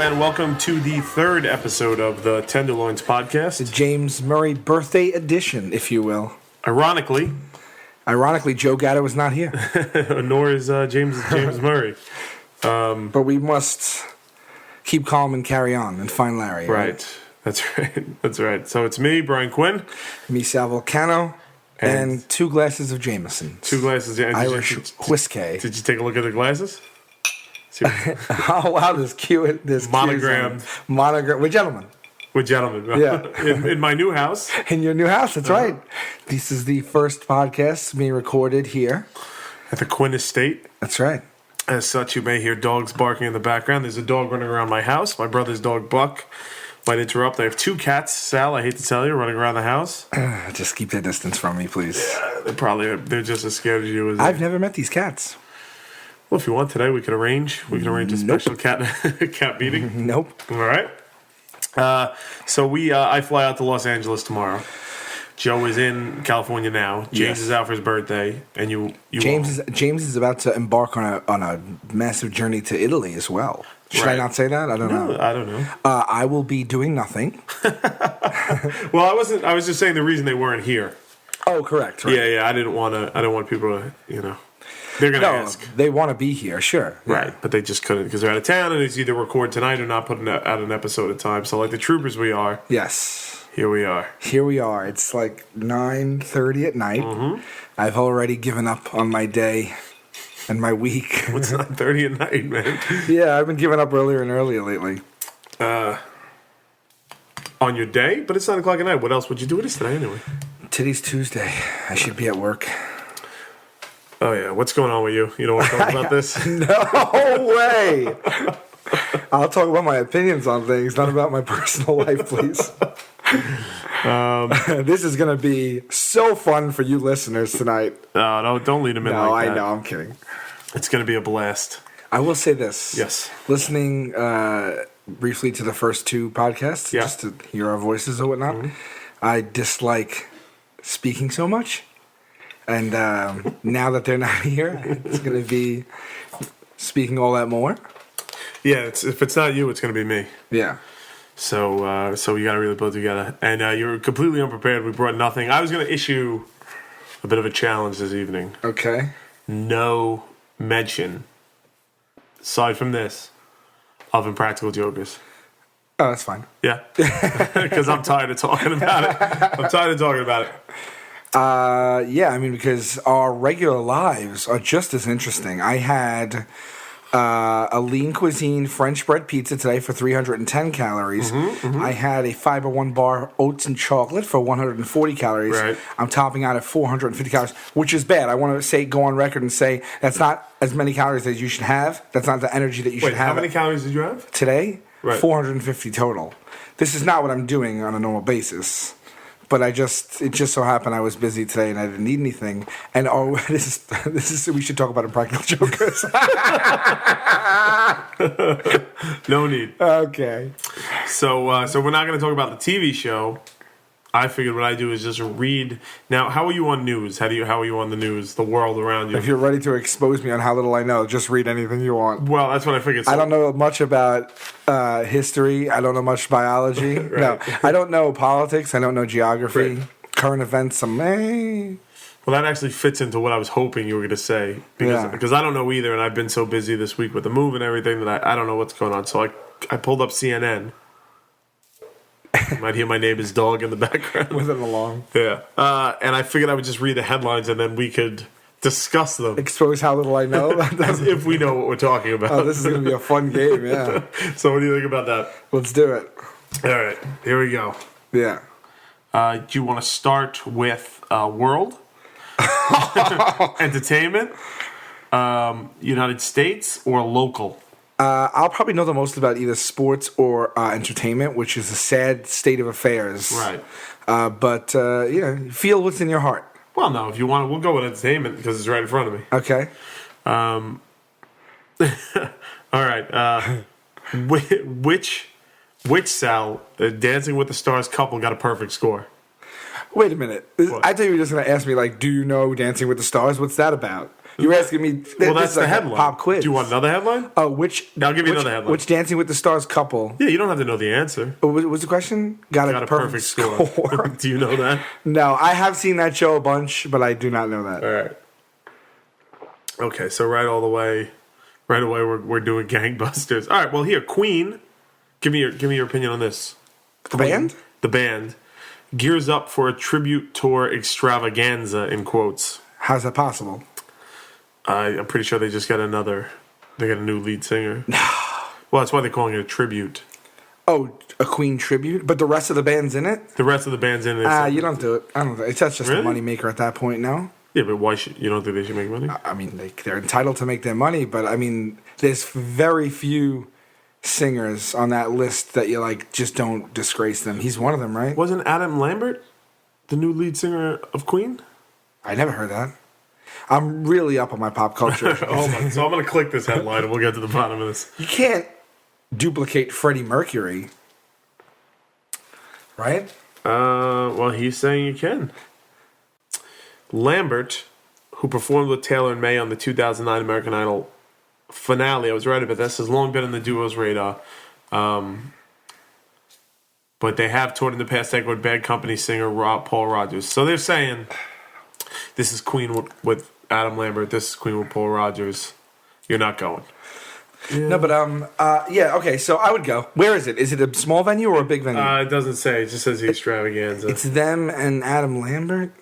and welcome to the third episode of the Tenderloins Podcast. The James Murray birthday edition, if you will. Ironically, Joe Gatto is not here. nor is James Murray. But we must keep calm and carry on and find Larry. Right. That's right. So it's me, Brian Quinn. Me, Sal Vulcano. And 2 glasses of Jameson. 2 glasses of Irish whiskey. Did you take a look at the glasses? Oh, wow, this monogrammed. We're gentlemen. We're gentlemen. Yeah. in my new house. In your new house, that's right. This is the first podcast being recorded here. At the Quinn Estate. That's right. As such, you may hear dogs barking in the background. There's a dog running around my house. My brother's dog, Buck, might interrupt. I have 2 cats, Sal, I hate to tell you, running around the house. Just keep their distance from me, please. Yeah, they're just as scared as you. As I've never met these cats. Well, if you want today, we can arrange a special cat meeting. Nope. All right. So I fly out to Los Angeles tomorrow. Joe is in California now. James is out for his birthday, and James is about to embark on a massive journey to Italy as well. Should I not say that? I don't know. I don't know. I will be doing nothing. Well, I was just saying the reason they weren't here. Oh, correct. Right. Yeah. I don't want people to, they're going to ask. They want to be here, sure. Right, Yeah. but they just couldn't because they're out of town, and it's either record tonight or not put out an episode at a time. So like the troopers we are. Yes. Here we are. It's like 9:30 at night. Mm-hmm. I've already given up on my day and my week. It's 9:30 at night, man. Yeah, I've been giving up earlier and earlier lately. On your day? But it's 9 o'clock at night. What else would you do with us today anyway? Today's Tuesday. I should be at work. Oh, yeah. What's going on with you? You don't want to talk about this? No way. I'll talk about my opinions on things, not about my personal life, please. This is going to be so fun for you listeners tonight. No, don't lead them in like that. I know. I'm kidding. It's going to be a blast. I will say this. Yes. Listening briefly to the first 2 podcasts, just to hear our voices or whatnot, I dislike speaking so much. And now that they're not here, it's going to be speaking all that more. Yeah, if it's not you, it's going to be me. Yeah. So we got to really put it together. And you're completely unprepared. We brought nothing. I was going to issue a bit of a challenge this evening. Okay. No mention, aside from this, of Impractical Jokers. Oh, that's fine. Yeah. Because I'm tired of talking about it. Yeah, I mean, because our regular lives are just as interesting. I had a lean cuisine French bread pizza today for 310 calories. I had a Fiber One bar oats and chocolate for 140 calories. Right. I'm topping out at 450 calories, which is bad. I want to go on record and say that's not as many calories as you should have. That's not the energy that you should have. How many calories did you have? Today? Right. 450 total. This is not what I'm doing on a normal basis. But it just so happened I was busy today and I didn't need anything. And this is we should talk about Impractical Jokers. No need. Okay. So we're not going to talk about the TV show. I figured what I do is just read. Now, how are you on news? How are you on the news? The world around you. If you're ready to expose me on how little I know, just read anything you want. Well, that's what I figured. So, I don't know much about history. I don't know much biology. Right. No, I don't know politics. I don't know geography. Right. Current events. Well, that actually fits into what I was hoping you were going to say. Because I don't know either, and I've been so busy this week with the move and everything that I don't know what's going on. So I pulled up CNN. You might hear my neighbor's dog in the background. With an alarm. Yeah. And I figured I would just read the headlines and then we could discuss them. Expose how little I know. As if we know what we're talking about. Oh, this is going to be a fun game, yeah. So what do you think about that? Let's do it. All right. Here we go. Yeah. Do you want to start with world? Entertainment? United States or local? I'll probably know the most about either sports or entertainment, which is a sad state of affairs. Right. But feel what's in your heart. Well, no, if you want, we'll go with entertainment because it's right in front of me. Okay. All right. Which Sal, the Dancing with the Stars couple got a perfect score? Wait a minute. I thought you were just going to ask me, like, do you know Dancing with the Stars? What's that about? You were asking me. Well, that's the like headline. A pop quiz. Do you want another headline? Oh, I'll give you another headline. Which Dancing with the Stars couple? Yeah, you don't have to know the answer. What was the question? Got a perfect score. Do you know that? No, I have seen that show a bunch, but I do not know that. All right. Okay, so right away, we're doing gangbusters. All right, well here, Queen. Give me your opinion on this. The band? The band gears up for a tribute tour extravaganza in quotes. How's that possible? I'm pretty sure they just got They got a new lead singer. Well, that's why they're calling it a tribute. Oh, a Queen tribute, but the rest of the band's in it. The rest of the band's in it. You don't do it. I don't. It's that's just a money maker at that point. No. Yeah, but why should you don't think they should make money? I mean, they're entitled to make their money, but I mean, there's very few singers on that list that you like. Just don't disgrace them. He's one of them, right? Wasn't Adam Lambert the new lead singer of Queen? I never heard that. I'm really up on my pop culture. Hold on. So I'm going to click this headline and we'll get to the bottom of this. You can't duplicate Freddie Mercury, right? Well, he's saying you can. Lambert, who performed with Taylor and May on the 2009 American Idol finale, I was right about this, has long been on the duo's radar. But they have toured in the past decade with Bad Company singer Paul Rodgers. So they're saying this is Queen with Adam Lambert, this is Queen with Paul Rodgers. You're not going. Yeah. No, but yeah, okay. So I would go. Where is it? Is it a small venue or a big venue? It doesn't say. It just says the extravaganza. It's them and Adam Lambert.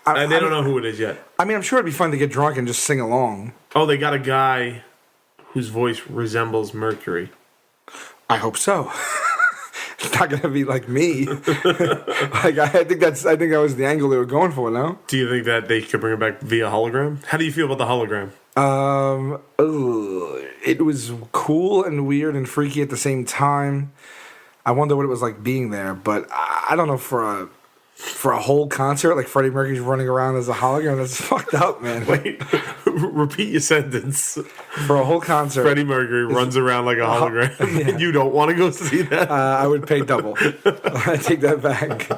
They don't know who it is yet. I mean, I'm sure it'd be fun to get drunk and just sing along. Oh, they got a guy whose voice resembles Mercury. I hope so. It's not gonna be like me. Like I think that was the angle they were going for. No. Do you think that they could bring it back via hologram? How do you feel about the hologram? It was cool and weird and freaky at the same time. I wonder what it was like being there, but I don't know for a whole concert like Freddie Mercury's running around as a hologram. That's fucked up, man. Wait, repeat your sentence. For a whole concert, Freddie Mercury runs around like a hologram. Yeah. You don't want to go see that? I would pay double. I take that back.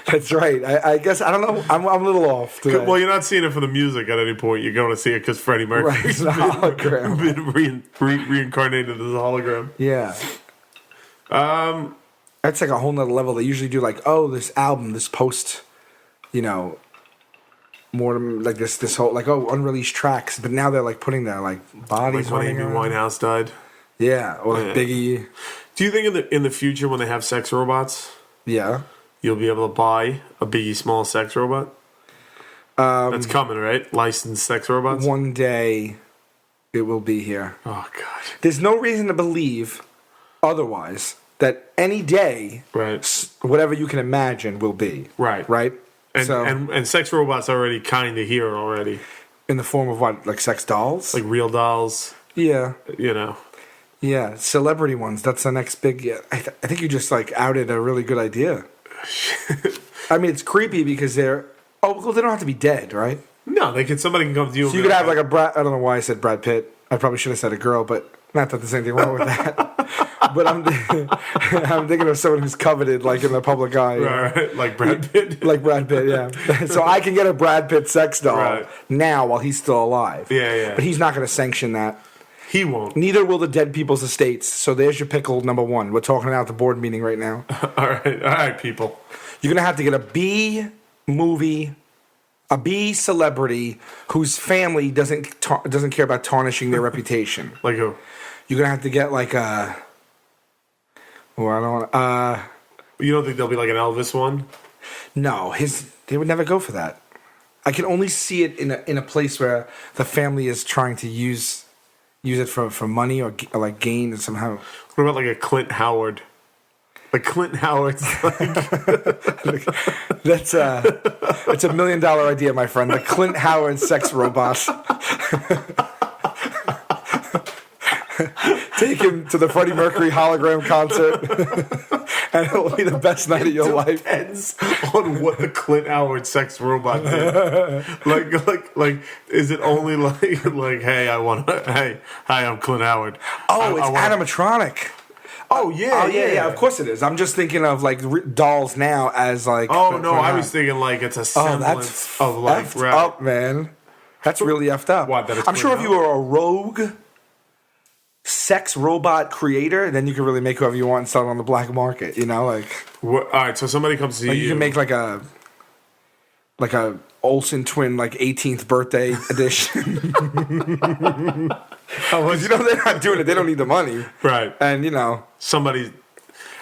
That's right. I guess I don't know. I'm a little off today. Well, you're not seeing it for the music at any point. You're going to see it because Freddie Mercury's been reincarnated as a hologram. Yeah. That's like a whole nother level. They usually do like, this album, this post, more like this whole like unreleased tracks. But now they're like putting their like bodies. Like when Amy Winehouse died. Yeah, or like Biggie. Do you think in the future when they have sex robots? Yeah. You'll be able to buy a Biggie Small sex robot? That's coming, right? Licensed sex robots? One day it will be here. Oh, God. There's no reason to believe otherwise that any day, right, whatever you can imagine will be. Right. Right? And sex robots already kind of here already. In the form of what? Like sex dolls? Like real dolls? Yeah. Yeah, celebrity ones. That's the next big... I think you just like outed a really good idea. I mean, it's creepy because they're... Oh, well, they don't have to be dead, right? No, somebody can come to you. So you could have like a Brad... I don't know why I said Brad Pitt. I probably should have said a girl, but not that there's anything wrong with that. But I'm thinking of someone who's coveted, like in the public eye. Right, like Brad Pitt. Like Brad Pitt, yeah. So I can get a Brad Pitt sex doll now while he's still alive. Yeah. But he's not going to sanction that. He won't. Neither will the dead people's estates. So there's your pickle number one. We're talking about the board meeting right now. All right, people. You're going to have to get a B movie, a B celebrity whose family doesn't care about tarnishing their reputation. Like who? You're going to have to get like a... Well, I don't want... You don't think there'll be like an Elvis one? No, they would never go for that. I can only see it in a place where the family is trying to use it for money or like gain somehow. What about like a Clint Howard? Like Clint Howard's like... It's a $1 million idea, my friend. The Clint Howard sex robot. Take him to the Freddie Mercury hologram concert, and it'll be the best night of your life. Depends on what the Clint Howard sex robot did. like, is it only like, hey, hi, I'm Clint Howard. Oh, it's animatronic. Oh yeah. Of course it is. I'm just thinking of like dolls now as like. Oh no, I was thinking like it's a semblance of like effed up, man. That's really effed up. What, that it's I'm sure if clean you were a rogue sex robot creator, then you could really make whoever you want and sell it on the black market. You know, like. All right, so somebody comes to like you. You can make like a Olsen twin like 18th birthday edition. Because you know they're not doing it. They don't need the money, right? And you know somebody.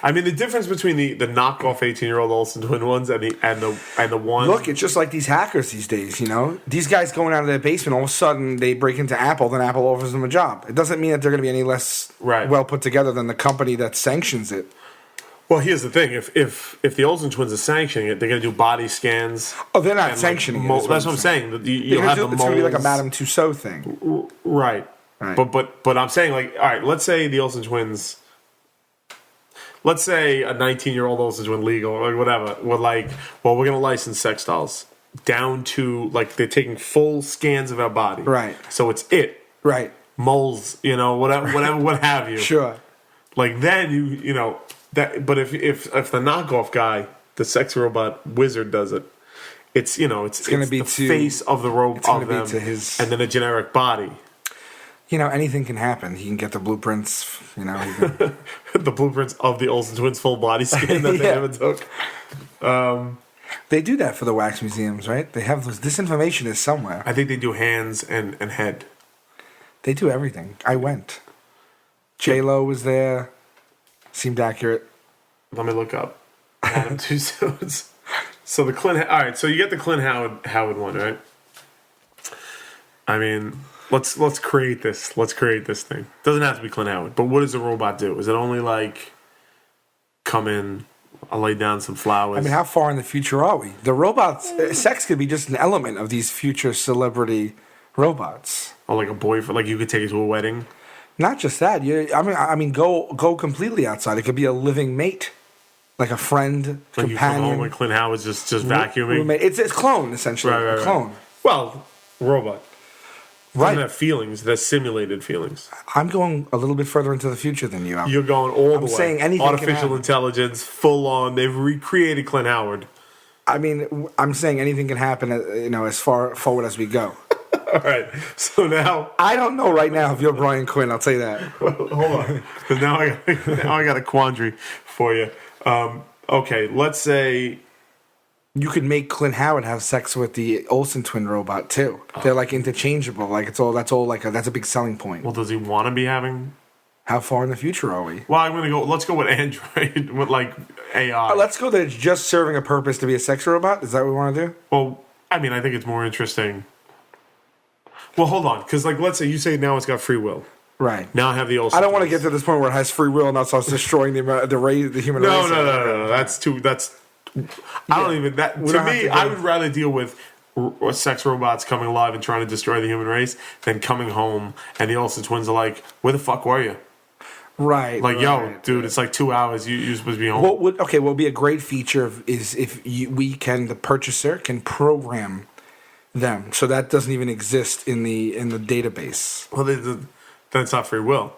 I mean, the difference between the knockoff 18-year-old Olsen twin ones and the one. Look, it's just like these hackers these days. You know, these guys going out of their basement, all of a sudden they break into Apple, then Apple offers them a job. It doesn't mean that they're going to be any less well put together than the company that sanctions it. Well, here's the thing: if the Olsen twins are sanctioning it, they're going to do body scans. Oh, they're not sanctioning it. That's what I'm saying. You'll have the molds. It's going to be like a Madame Tussauds thing, right? But I'm saying, like, all right, let's say the Olsen twins. Let's say a 19-year-old Olsen twin legal or whatever. We're like, well, we're going to license sex dolls down to like they're taking full scans of our body, right? So it's right? Moles, you know, whatever, what have you? Sure. Like then you know. But if the knockoff guy, the sex robot wizard, does it, it's going to be the face of the robot of them, and then a generic body. You know, anything can happen. He can get the blueprints. You know, the blueprints of the Olsen twins' full body scan that they never took. They do that for the wax museums, right? They have those. This information is somewhere. I think they do hands and head. They do everything. I went. J-Lo was there. Seemed accurate. Let me look up. Madame Tussauds. So the Clint. All right. So you get the Clint Howard one, right? I mean, let's create this. Let's create this thing. Doesn't have to be Clint Howard, but what does a robot do? Is it only like come in? I'll lay down some flowers. I mean, how far in the future are we? The robots, sex could be just an element of these future celebrity robots. Or like a boyfriend, like you could take it to a wedding. Not just that. I mean, go completely outside. It could be a living mate, like a friend, like companion. You come home and Clint Howard's just vacuuming. Roommate. It's clone essentially. Right. Clone. Well, robot. Right. Doesn't have feelings. They're simulated feelings. I'm going a little bit further into the future than you. You're going all the way. I'm saying anything. Artificial intelligence, full on. They've recreated Clint Howard. I mean, I'm saying anything can happen. You know, as far forward as we go. All right. So now I don't know right now if you're Brian Quinn. I'll tell you that. Well, hold on, because now I got a quandary for you. Okay, let's say you could make Clint Howard have sex with the Olsen twin robot too. They're like interchangeable. Like that's all like that's a big selling point. Well, does he want to be having? How far in the future are we? Well, I'm gonna go. Let's go with Android with like AI. Let's go that it's just serving a purpose to be a sex robot. Is that what we want to do? Well, I mean, I think it's more interesting. Well, hold on, because like, let's say you say now it's got free will. Right. Now I have the Olsen. I don't want to get to this point where it has free will and now starts destroying the human race. No. That's too. That's. I don't even. That to me, I would rather deal with sex robots coming alive and trying to destroy the human race than coming home and the Olsen twins are like, "Where the fuck were you?" Right. Like, yo, dude, it's like 2 hours. You're supposed to be home. What would be a great feature is if the purchaser can program them, so that doesn't even exist in the database. Well, then it's not free will.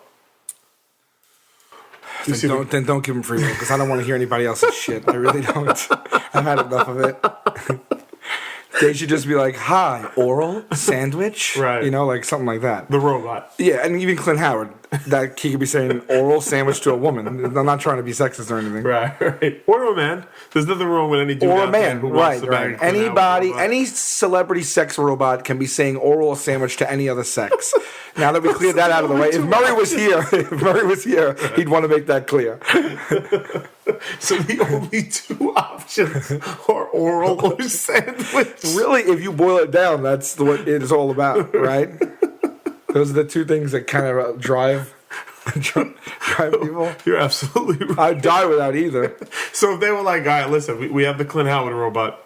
Then don't give them free will because I don't want to hear anybody else's shit. I really don't. I've had enough of it. They should just be like, "Hi, oral sandwich," right? You know, like something like that. The robot. Yeah, and even Clint Howard, that he could be saying oral sandwich to a woman. I'm not trying to be sexist or anything. Right. Or a man. There's nothing wrong with any dude or a man. Who wants to bang Anybody, any celebrity sex robot can be saying oral sandwich to any other sex. Now that we cleared that out of the way, if Murray was here, he'd want to make that clear. So the only two options are oral or sandwich. Really, if you boil it down, that's what it is all about, right? Those are the two things that kind of drive people. You're absolutely right. I'd die without either. So if they were like, all right, listen, we have the Clint Howard robot.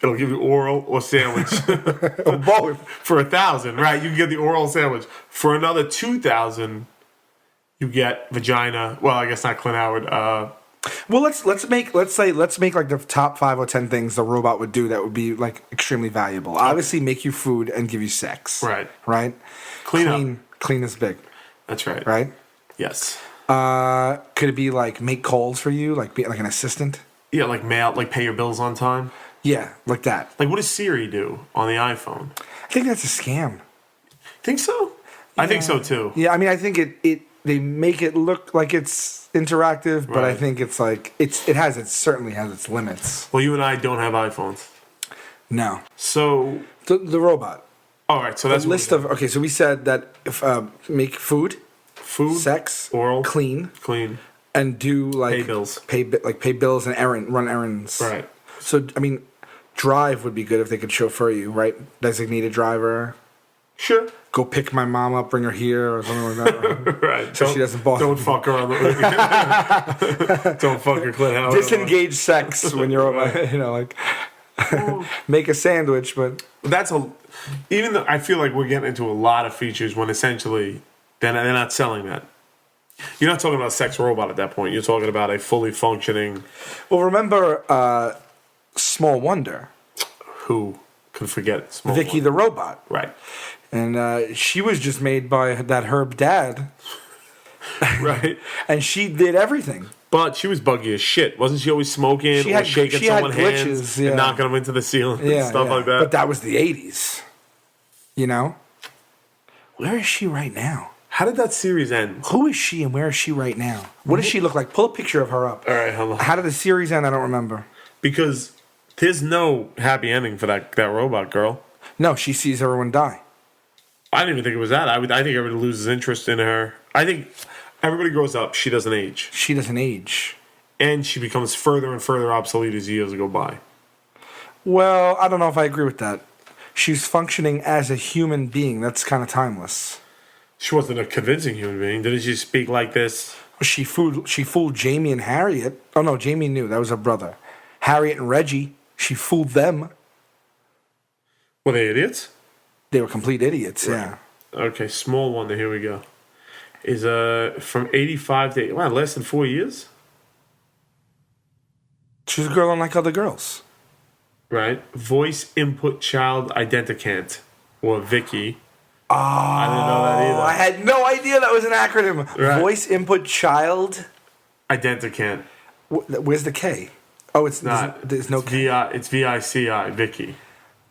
It'll give you oral or sandwich. Both. For 1,000, right? You can get the oral sandwich. For another 2,000, you get vagina. Well, I guess not Clint Howard. Well, let's make like the top 5 or 10 things the robot would do that would be like extremely valuable. Obviously, make you food and give you sex. Right. Right. Clean is big. That's right. Right. Yes. Could it be like make calls for you, like be like an assistant? Yeah, like mail, like pay your bills on time. Yeah, like that. Like, what does Siri do on the iPhone? I think that's a scam. Think so? I think so too. Yeah, I mean, I think they make it look like it's interactive, but I think it's like it certainly has its limits. Well, you and I don't have iPhones. No. So The robot. All right, so that's a list of so we said that if make food, sex, oral, clean, and do like pay bills and run errands. Right. So I mean, drive would be good if they could chauffeur you, right? Designated driver. Sure. Go pick my mom up, bring her here, or something like that. Right. So she doesn't bother. Don't fuck her on the. Don't fuck her, Clint Howard. Disengage sex when you're, like, make a sandwich, but that's even though I feel like we're getting into a lot of features when essentially they're not selling that. You're not talking about a sex robot at that point. You're talking about a fully functioning. Well, remember Small Wonder. Who can forget it? Vicky the robot. Right. And she was just made by that Herb dad. Right. And she did everything. But she was buggy as shit. Wasn't she always smoking or shaking someone's hands and knocking them into the ceiling and stuff like that? But that was the 80s. You know? Where is she right now? How did that series end? Who is she and where is she right now? What does she look like? Pull a picture of her up. All right, hold on. How did the series end? I don't remember. Because there's no happy ending for that robot girl. No, she sees everyone die. I didn't even think it was that. I think everybody loses interest in her. I think everybody grows up. She doesn't age. She doesn't age. And she becomes further and further obsolete as years go by. Well, I don't know if I agree with that. She's functioning as a human being. That's kind of timeless. She wasn't a convincing human being. Didn't she speak like this? She fooled Jamie and Harriet. Oh, no, Jamie knew. That was her brother. Harriet and Reggie. She fooled them. Were they idiots? They were complete idiots, right. Yeah. Okay, Small Wonder, here we go. Is from 85 to... Wow, less than 4 years? She's a girl unlike other girls. Right. Voice Input Child Identicant, or Vicky. Oh, I didn't know that either. I had no idea that was an acronym. Right. Voice Input Child... Identicant. Where's the K? Oh, it's not. There's no K. It's VICI, Vicky.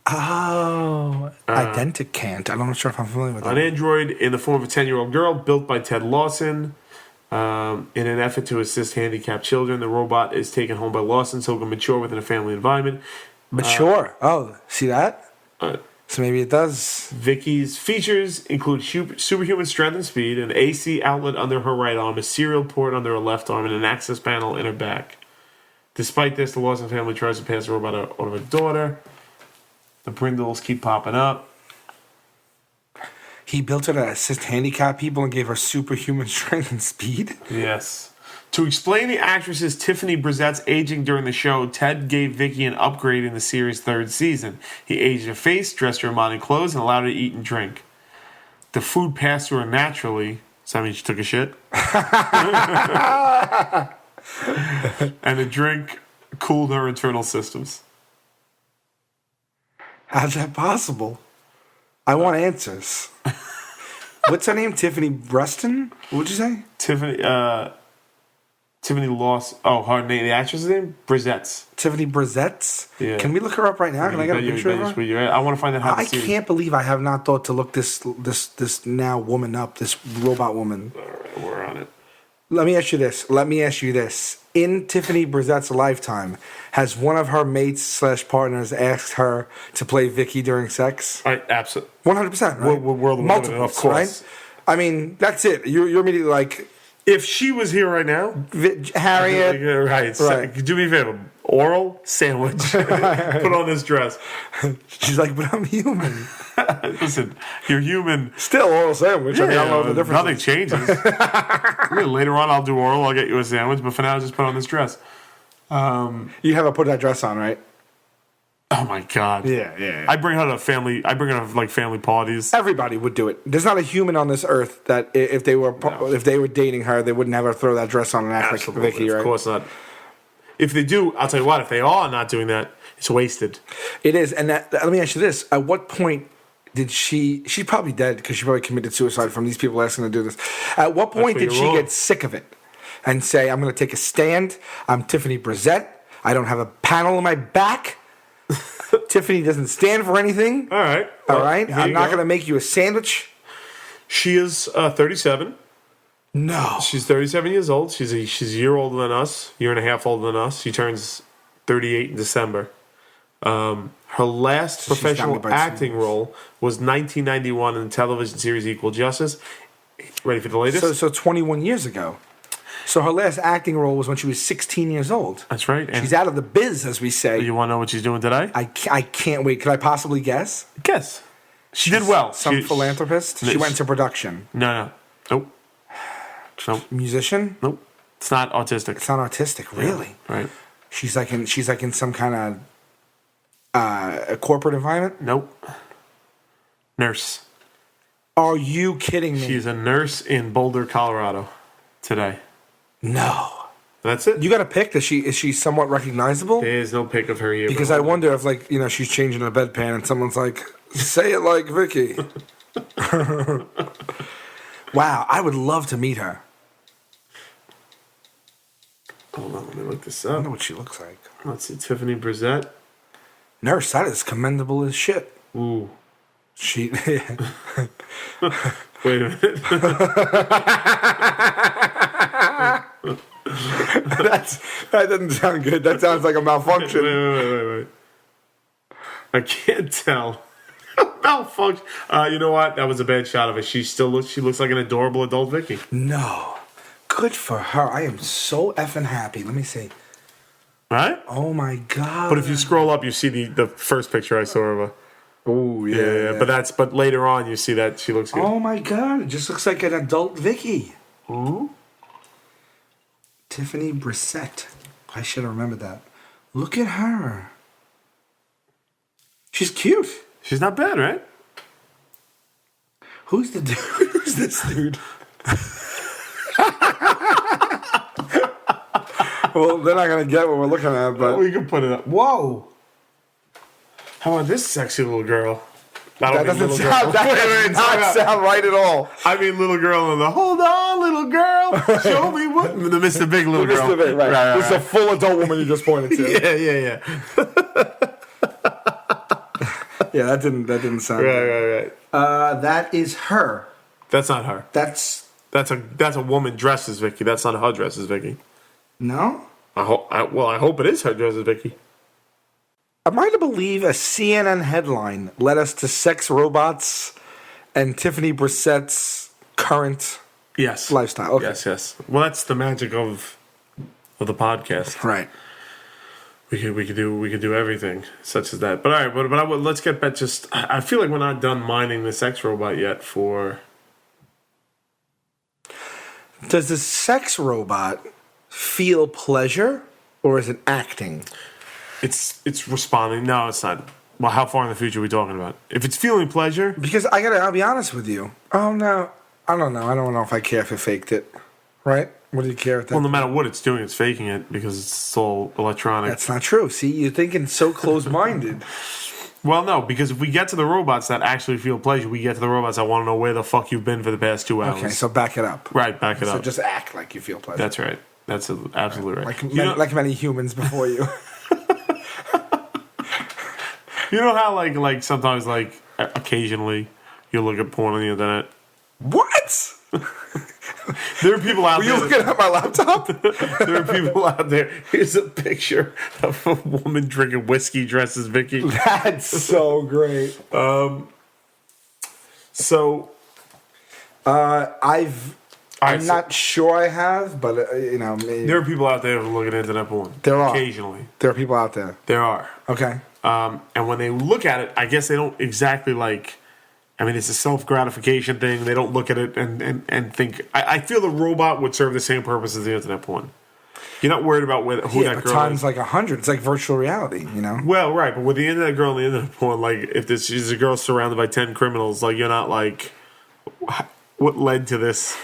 Oh, Identicant. I'm not sure if I'm familiar with that. An android in the form of a 10-year-old girl built by Ted Lawson. In an effort to assist handicapped children, the robot is taken home by Lawson so it can mature within a family environment. Mature? See that? So maybe it does. Vicky's features include superhuman strength and speed, an AC outlet under her right arm, a serial port under her left arm, and an access panel in her back. Despite this, the Lawson family tries to pass the robot on to her daughter. The brindles keep popping up. He built her to assist handicapped people and gave her superhuman strength and speed? Yes. To explain the actress's Tiffany Brissette's aging during the show, Ted gave Vicky an upgrade in the series' third season. He aged her face, dressed her in modern clothes, and allowed her to eat and drink. The food passed to her naturally. Does that mean she took a shit? And the drink cooled her internal systems. How's that possible? I want answers. What's her name? Tiffany Bruston? What'd you say? Tiffany Loss. Oh, her name. The actress's name? Brissette's. Tiffany Brissette's? Yeah. Can we look her up right now? Can I get a picture of her? I want to find out how I can't believe I have not thought to look this now woman up, this robot woman. All right, we're on it. Let me ask you this. In Tiffany Brissette's lifetime, has one of her mates / partners asked her to play Vicky during sex? Absolutely. 100%, right? We're multiple, of course. Right? I mean, that's it. You're immediately like... If she was here right now... Harriet... Right. Do me a favor. Oral sandwich. Put on this dress. She's like, but I'm human. Listen, you're human. Still oral sandwich. Yeah, I mean, I don't know the difference. Nothing changes. Later on, I'll do oral. I'll get you a sandwich. But for now, just put on this dress. You have her put that dress on, right? Oh my god. Yeah. I bring her to family parties. Everybody would do it. There's not a human on this earth that if they were dating her, they wouldn't have her throw that dress on and act like Vicky, right? Of course not. If they do, I'll tell you what. If they are not doing that, it's wasted. It is. And let me ask you this: at what point did she's probably dead because she probably committed suicide from these people asking her to do this. At what point did she get sick of it and say, I'm going to take a stand? I'm Tiffany Brissette. I don't have a panel in my back. Tiffany doesn't stand for anything. All right. All right. I'm not going to make you a sandwich. She is 37. No. She's 37 years old. She's a year older than us, year and a half older than us. She turns 38 in December. Her last professional acting role was 1991 in the television series Equal Justice. Ready for the latest? So 21 years ago. So her last acting role was when she was 16 years old. That's right. And she's out of the biz, as we say. You want to know what she's doing today? I can't wait. Could I possibly guess? Guess. She did well. Some philanthropist? She went to production. No. Nope. Musician? Nope. It's not autistic. It's not autistic, really. Yeah, right. She's like in some kind of a corporate environment? Nope. Nurse. Are you kidding me? She's a nurse in Boulder, Colorado today. No. That's it. You got a pic? Is she somewhat recognizable? There's no pic of her here. Because I wonder if, like, she's changing a bedpan and someone's like, say it like Vicky. Wow, I would love to meet her. Hold on, let me look this I up. don't know what she looks like. Let's see, Tiffany Brissette. Nurse, that is commendable as shit. Ooh. She. Wait a minute. That doesn't sound good. That sounds like a malfunction. Wait. I can't tell. Malfunction. You know what? That was a bad shot of it. She looks like an adorable adult Vicky. No. Good for her. I am so effing happy. Let me see. Right? Oh my god. But if you scroll up, you see the first picture I saw of her. Oh yeah. But later on you see that she looks good. Oh my god, it just looks like an adult Vicky. Mm-hmm. Tiffany Brissette. I should have remembered that. Look at her. She's cute. She's not bad, right? Who's the dude? Who's this dude? Well, they're not gonna get what we're looking at, but we can put it up. Whoa! How about this sexy little girl? That doesn't sound right at all. I mean, little girl in the hold on, little girl, show me what the Mr. Big little girl. Mr. Big, right. This is a full adult woman you just pointed to. Yeah. Yeah, that didn't sound right. That is her. That's not her. That's a woman dressed as Vicky. That's not her dressed as Vicky. No? I hope it is her dressed as Vicky. Am I to believe a CNN headline led us to sex robots and Tiffany Brissette's current lifestyle? Okay. Yes. Well, that's the magic of the podcast. Right. We could do everything such as that. But all right, but let's get back. I feel like we're not done mining the sex robot yet. Does the sex robot feel pleasure or is it acting? It's responding. No, it's not. Well, how far in the future are we talking about? If it's feeling pleasure, because I'll be honest with you. Oh no, I don't know. I don't know if I care if it faked it. Right? What do you care if that? Well, no matter what it's doing, it's faking it because it's all electronic. That's not true. See, you're thinking so close-minded. Well, no, because if we get to the robots that actually feel pleasure, we get to the robots that want to know where the fuck you've been for the past 2 hours. Okay, so back it up. Right, back it up. So just act like you feel pleasure. That's right. That's absolutely right. Like many humans before you. You know how like sometimes occasionally you look at porn on the internet? What? There are people out there. Were you looking at my laptop? There are people out there. Here's a picture of a woman drinking whiskey dressed as Vicky. That's so great. I'm not sure I have, but maybe. There are people out there who look at internet porn. There are. Occasionally. There are people out there. There are. Okay. And when they look at it, I guess they don't exactly it's a self-gratification thing. They don't look at it and think... I feel the robot would serve the same purpose as the internet porn. You're not worried about who that girl is. times like 100. It's like virtual reality, Well, right, but with the internet girl and the internet porn, if she's a girl surrounded by 10 criminals, you're not what led to this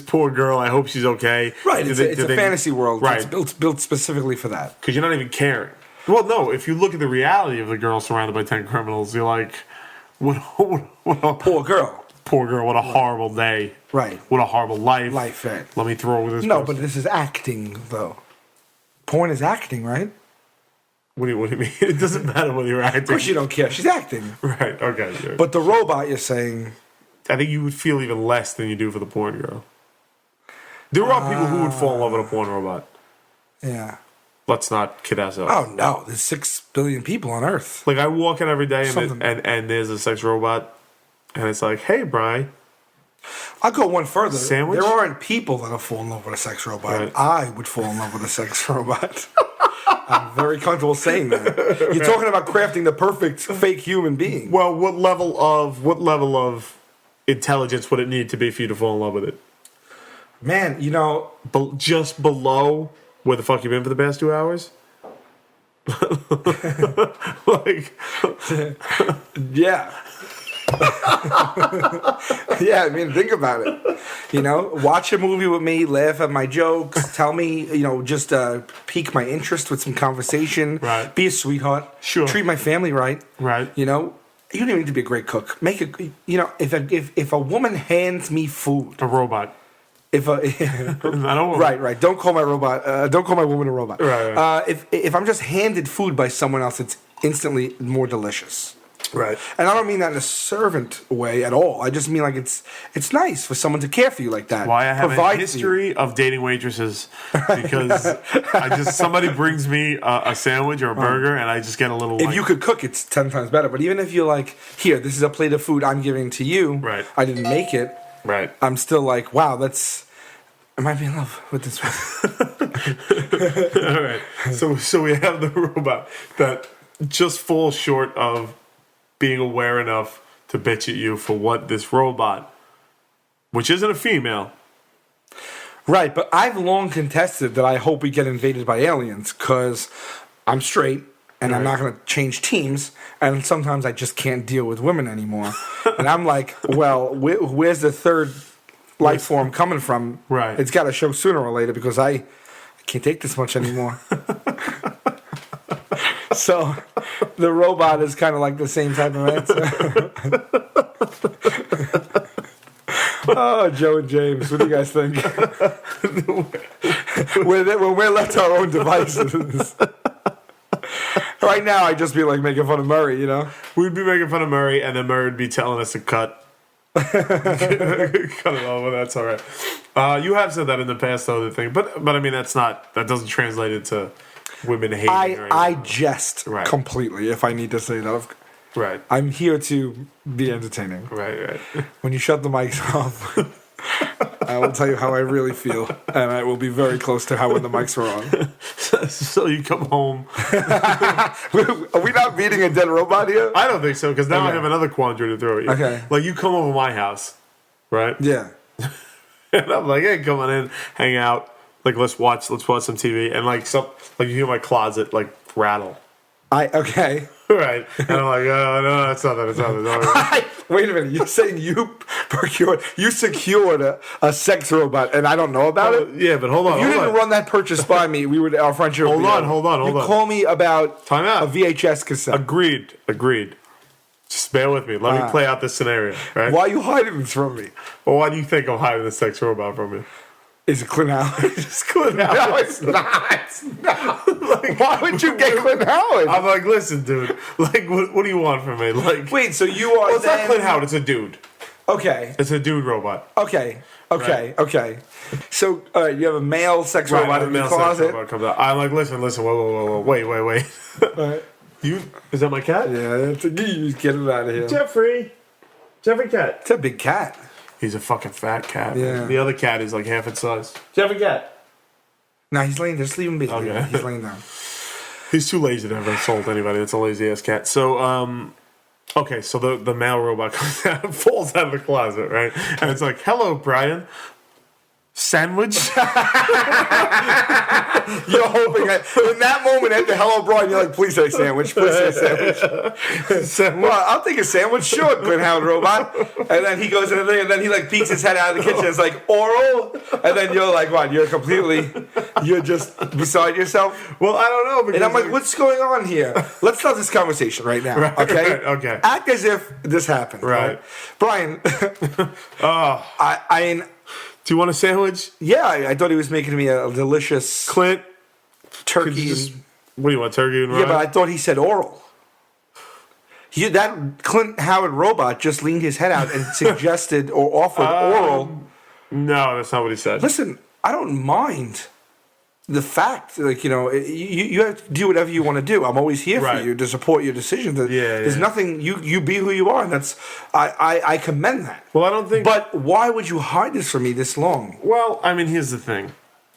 poor girl? I hope she's okay. Right, it's a fantasy world. Right. It's built specifically for that. Because you're not even caring. Well, no, if you look at the reality of the girl surrounded by 10 criminals, you're like... Poor girl. Poor girl. What a horrible day. Right. What a horrible life. Right. Let me throw this. No, person. but this is acting, though. Porn is acting, right? What do you mean? It doesn't matter whether you're acting. Of course you don't care. She's acting. Right. Okay. Sure. But the robot, you're saying... I think you would feel even less than you do for the porn girl. There are people who would fall in love with a porn robot. Yeah. Let's not kid ourselves. Oh, no. There's 6 billion people on Earth. Like, I walk in every day and there's a sex robot, and it's like, hey, Brian. I'll go one further. Sandwich? There aren't people that'll fall in love with a sex robot. Right. I would fall in love with a sex robot. I'm very comfortable saying that. You're talking about crafting the perfect fake human being. Well, what level of intelligence would it need to be for you to fall in love with it? Man, you know... Just below where the fuck you been for the past 2 hours? Like... Yeah. Yeah, I mean, think about it. You know, watch a movie with me, laugh at my jokes, tell me, you know, just pique my interest with some conversation. Right. Be a sweetheart. Sure. Treat my family right. Right. You know, you don't even need to be a great cook. Make a, you know, if a woman hands me food, A robot. if a I don't right, don't call my robot. Don't call my woman a robot. Right. If I'm just handed food by someone else, it's instantly more delicious. Right. And I don't mean that in a servant way at all. I just mean like it's nice for someone to care for you like that. Why I have Provide a for you. history of dating waitresses because somebody brings me a sandwich or a burger and I just get a little. If you could cook, it's 10 times better. But even if you're like, here, this is a plate of food I'm giving to you. Right. I didn't make it. Right. I'm still like, wow, I might be in love with this one. All right. So we have the robot that just falls short of being aware enough to bitch at you for what this robot, which isn't a female. Right, but I've long contested that I hope we get invaded by aliens because I'm straight and I'm not going to change teams, and sometimes I just can't deal with women anymore. And I'm like, well, where's the third life form coming from? Right. It's got to show sooner or later because I can't take this much anymore. So the robot is kind of like the same type of answer. Oh, Joe and James, what do you guys think? When we're left to our own devices. Right now, I'd just be like making fun of Murray, you know? We'd be making fun of Murray, and then Murray would be telling us to cut. Cut it off, but that's all right. You have said that in the past, though, the thing. But I mean, that doesn't translate into women hating. I jest completely if I need to say that. Right. I'm here to be entertaining. Right. When you shut the mics off, I will tell you how I really feel, and I will be very close to how when the mics are on. So you come home. Are we not beating a dead robot here? I don't think so, because now I have another quandary to throw at you. Okay. Like, you come over my house, right? Yeah. And I'm like, hey, come on in, hang out. Like, let's watch some TV. And like you hear my closet like rattle. Okay. Right. And I'm like, oh no, it's not that. Wait a minute. You're saying you secured a sex robot and I don't know about it? Yeah, but hold on. If you didn't run that purchase by me, our friendship would Hold be on. You call me about Time out. a VHS cassette. Agreed. Just bear with me. Let me play out this scenario. Right? Why are you hiding this from me? Well, why do you think I'm hiding the sex robot from you? Is it Clint Howard? It's Clint Howard. No, it's not. Like, why would you get Clint Howard? I'm like, listen, dude. Like, what do you want from me? Like, wait, so you are? Well, it's not Clint Howard. It's a dude. Okay. It's a dude robot. Okay. So you have a male sex robot in the closet. Sex robot comes out. I'm like, listen. Whoa. Wait. Right. Is that my cat? Yeah, get him out of here. Jeffrey cat. It's a big cat. He's a fucking fat cat. Yeah. The other cat is like half its size. Jeffrey cat. No, he's laying there. Just leave him be. Okay. He's laying down. He's too lazy to ever assault anybody. It's a lazy ass cat. So, okay, so the male robot comes out, falls out of the closet, right? And it's like, hello, Brian. Sandwich? You're hoping in that moment at the Hello Brian, you're like, please say sandwich, please say sandwich. Well, I'll take a sandwich, sure, Clint Howard robot. And then he goes in the thing, and then he like peeks his head out of the kitchen. It's like oral, and then you're like, what? You're just beside yourself. Well, I don't know. And I'm like, what's going on here? Let's start this conversation right now, right, okay? Right, okay. Act as if this happened, right? Brian, do you want a sandwich? Yeah, I thought he was making me a delicious Clint turkey. What do you want, turkey and rye? Yeah, but I thought he said oral. That Clint Howard robot just leaned his head out and suggested or offered oral. No, that's not what he said. Listen, I don't mind the fact, like, you have to do whatever you want to do. I'm always here for you to support your decision. There's nothing, you be who you are, and that's, I commend that. Well, I don't think... But why would you hide this from me this long? Well, I mean, here's the thing.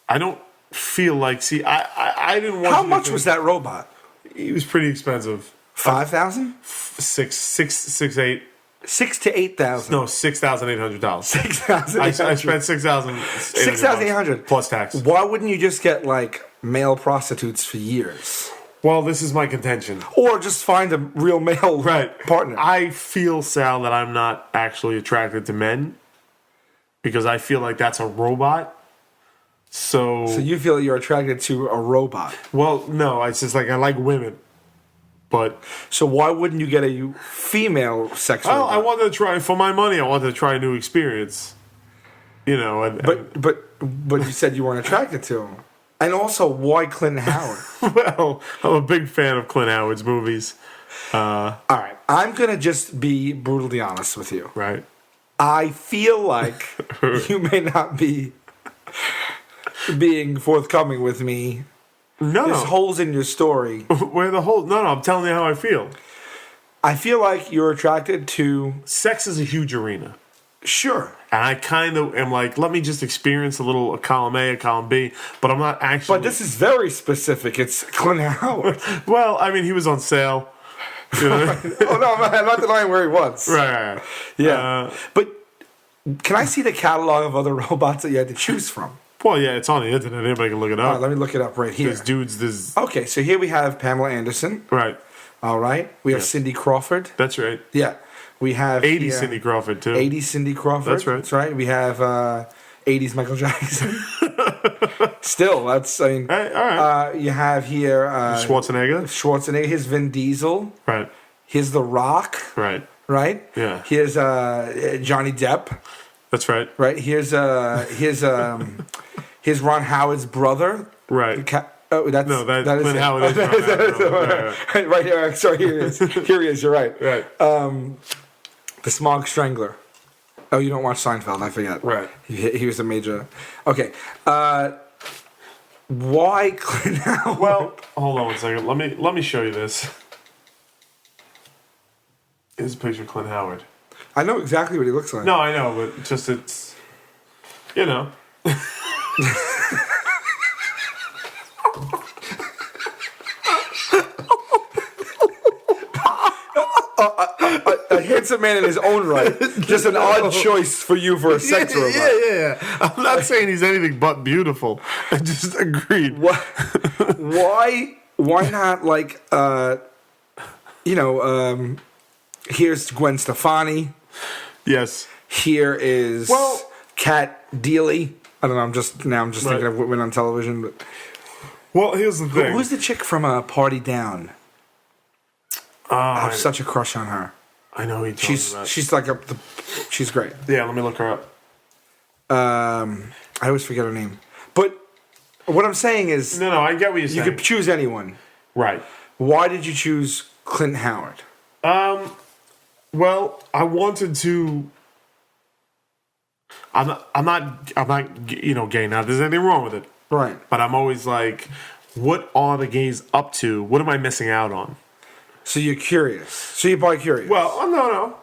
I don't feel like, I didn't want... How much was that robot? He was pretty expensive. 5,000? 6,800. 6,000 to 8,000. No, $6,800. 6,000. I spent $6,800 plus tax. Why wouldn't you just get like male prostitutes for years, Well, this is my contention. or just find a real male partner? I feel, Sal, that I'm not actually attracted to men because I feel like that's a robot. So you feel you're attracted to a robot? Well, no, it's just like I like women. But so why wouldn't you get a female sex robot? I wanted to try for my money. I wanted to try a new experience. But you said you weren't attracted to him. And also, why Clint Howard? Well, I'm a big fan of Clint Howard's movies. All right, I'm gonna just be brutally honest with you. Right. I feel like you may not be being forthcoming with me. No. There's holes in your story. Where are the holes? No, I'm telling you how I feel. I feel like you're attracted to... Sex is a huge arena. Sure. And I kind of am like, let me just experience a column A, a column B, but I'm not actually... But this is very specific. It's Clint Howard. Well, I mean, he was on sale. You know? Oh, no, I'm not denying where he was. Right. Yeah. But can I see the catalog of other robots that you had to choose from? Well, yeah, it's on the internet. Anybody can look it up. All right, let me look it up right here. There's... Okay, so here we have Pamela Anderson. Right. All right. We have Cindy Crawford. That's right. Yeah. We have 80s Cindy Crawford, too. 80s Cindy Crawford. That's right. We have 80s Michael Jackson. Still, that's, I mean... Hey, all right. You have here... Schwarzenegger. Here's Vin Diesel. Right. Here's The Rock. Right. Right? Yeah. Here's Johnny Depp. That's right. Right. Here's Ron Howard's brother. Right. That's Clint Howard is Ron Howard. Right here. Sorry, here he is. Here he is. You're right. Right. The Smog Strangler. Oh, you don't watch Seinfeld? I forget. Right. He was a major. Okay. Why Clint Howard? Well, hold on one second. Let me show you this. Here's a picture of Clint Howard. I know exactly what he looks like. No, I know, but it's you know. A handsome man in his own right. Just an odd choice for you for a sex robot. Yeah. I'm not saying he's anything but beautiful. I just agreed. Why not like here's Gwen Stefani. Yes. Here is Kat Deely. I don't know. I'm just thinking of women on television. But well, here's the thing. Who's the chick from Party Down? I have such a crush on her. I know who she's like she's great. Yeah, let me look her up. I always forget her name. But what I'm saying is, no, I get what you're saying. You could choose anyone. Right. Why did you choose Clint Howard? Well, I wanted to. I'm not gay now. There's anything wrong with it. Right. But I'm always like, what are the gays up to? What am I missing out on? So you're curious. So you're bi-curious. Well, no.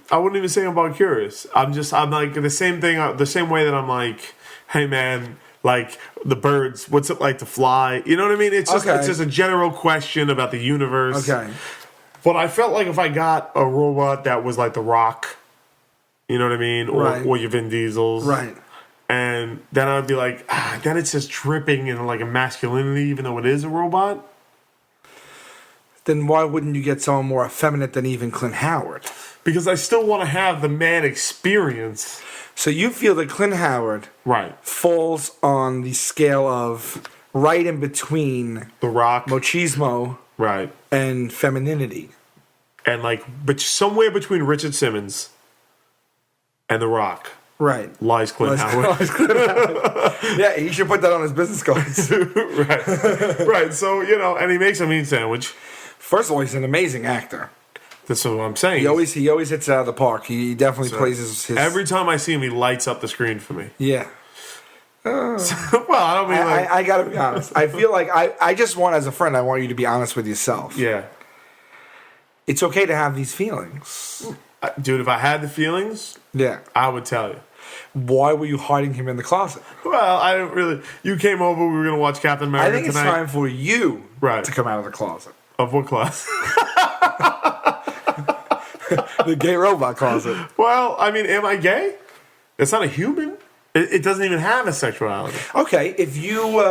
I wouldn't even say I'm bi-curious. I'm like the same thing, the same way that I'm like, hey man, like the birds, what's it like to fly? You know what I mean? It's just a general question about the universe. Okay. But I felt like if I got a robot that was like The Rock, you know what I mean? Or your Vin Diesels. Right. And then I'd be like, then it's just dripping in like a masculinity, even though it is a robot. Then why wouldn't you get someone more effeminate than even Clint Howard? Because I still want to have the man experience. So you feel that Clint Howard falls on the scale of right in between The Rock, machismo and femininity. And like, but somewhere between Richard Simmons and The Rock. Lies Clint Howard. Yeah, he should put that on his business cards. Right. So, and he makes a mean sandwich. First of all, he's an amazing actor. That's what I'm saying. He always hits it out of the park. He definitely plays his... Every time I see him, he lights up the screen for me. Yeah. Well, I don't mean like... I gotta be honest. I feel like I just want, as a friend, I want you to be honest with yourself. Yeah. It's okay to have these feelings. Dude, if I had the feelings, I would tell you. Why were you hiding him in the closet? Well, I didn't really... You came over, we were going to watch Captain America tonight. I think it's time for you to come out of the closet. Of what closet? The gay robot closet. Well, I mean, am I gay? It's not a human. It doesn't even have a sexuality. Okay, if you,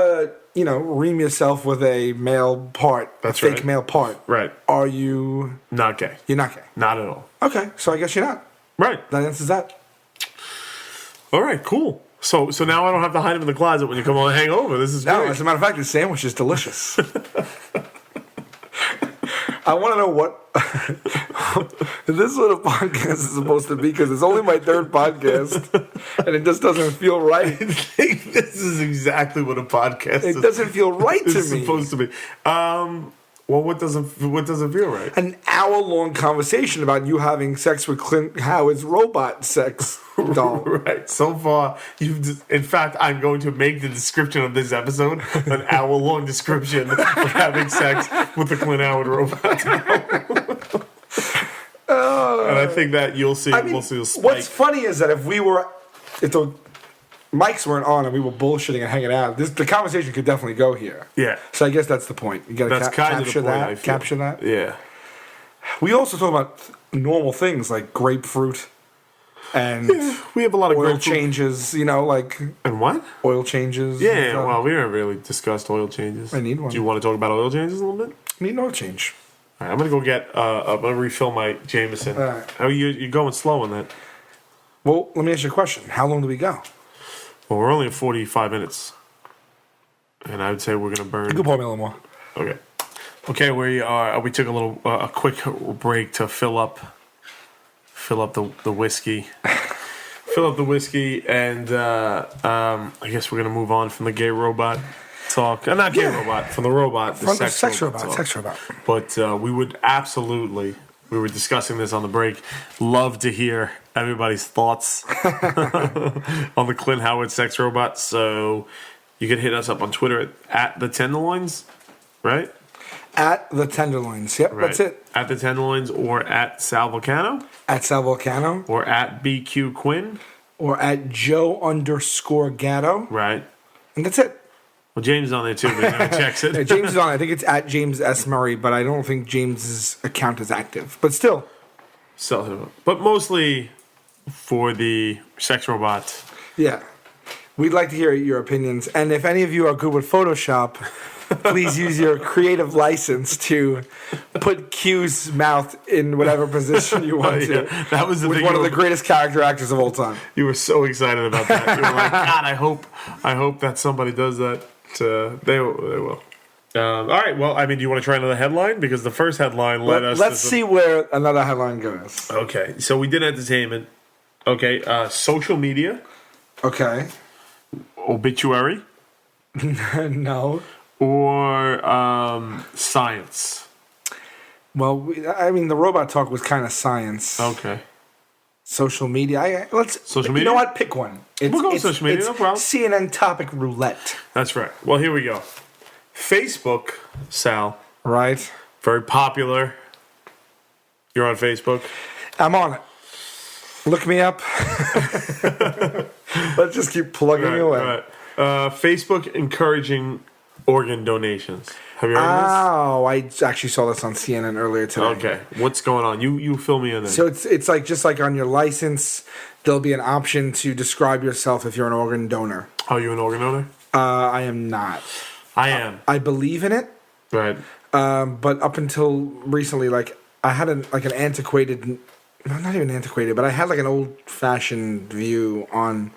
ream yourself with a male part, fake male part, are you... Not gay. You're not gay? Not at all. Okay, so I guess you're not. Right. That answers that. All right, cool. So now I don't have to hide him in the closet when you come on hangover. This is great. As a matter of fact, this sandwich is delicious. I want to know what this is what a podcast is supposed to be, because it's only my third podcast, and it just doesn't feel right. I think this is exactly what a podcast is. It doesn't feel right to me. It's supposed to be. Well, what doesn't feel right? An hour-long conversation about you having sex with Clint Howard's robot sex doll. Right. So far, in fact, I'm going to make the description of this episode an hour-long description of having sex with the Clint Howard robot doll. And I think that you'll see. We'll see a spike. What's funny is that if the mics weren't on and we were bullshitting and hanging out, the conversation could definitely go here. Yeah. So I guess that's the point. You got to capture that. Capture that. Yeah. We also talk about normal things like grapefruit and we have a lot of oil changes. And what? Oil changes. Yeah. Well, we haven't really discussed oil changes. I need one. Do you want to talk about oil changes a little bit? I need an oil change. All right, I'm gonna go get. I'm gonna refill my Jameson. All right. How you're going slow on that? Well, let me ask you a question. How long do we go? Well, we're only at 45 minutes, and I would say we're gonna burn. You can pour me a little more. Okay. We are. We took a quick break to fill up the whiskey. Fill up the whiskey, and I guess we're gonna move on from the gay robot talk. Not gay robot, from the robot. From the sex robot. But we would absolutely. We were discussing this on the break. Love to hear everybody's thoughts on the Clint Howard sex robot. So you can hit us up on Twitter at the Tenderloins, right? At the Tenderloins. Yep, right. That's it. At the Tenderloins, or at Sal Vulcano. At Sal Vulcano. Or at BQ Quinn. Or at Joe_Gatto. Right. And that's it. Well, James is on there too, but he never checks it. Yeah, James is on. I think it's at James S. Murray, but I don't think James's account is active. But still. But mostly for the sex robot. Yeah. We'd like to hear your opinions. And if any of you are good with Photoshop, please use your creative license to put Q's mouth in whatever position you want to. Yeah, that was the with thing. One of the greatest character actors of all time. You were so excited about that. You were like, God, I hope that somebody does that. They will. All right. Well, I mean, do you want to try another headline? Because the first headline led us. Let's see where another headline goes. Okay. So we did entertainment. Okay. Social media. Okay. Obituary. No. Or science. Well, the robot talk was kind of science. Okay. Social media. Social media. You know what? Pick one. We'll go with social media. No problem. CNN topic roulette. That's right. Well, here we go. Facebook, Sal. Right. Very popular. You're on Facebook. I'm on it. Look me up. Let's just keep plugging away. Right. Facebook encouraging organ donations. Have you heard of this? Oh, I actually saw this on CNN earlier today. Okay, what's going on? You fill me in. So it's like just like on your license, there'll be an option to describe yourself if you're an organ donor. Are you an organ donor? I am not. I am. I believe in it. Right. But up until recently, like, I had an antiquated, not even antiquated, but I had like an old-fashioned view on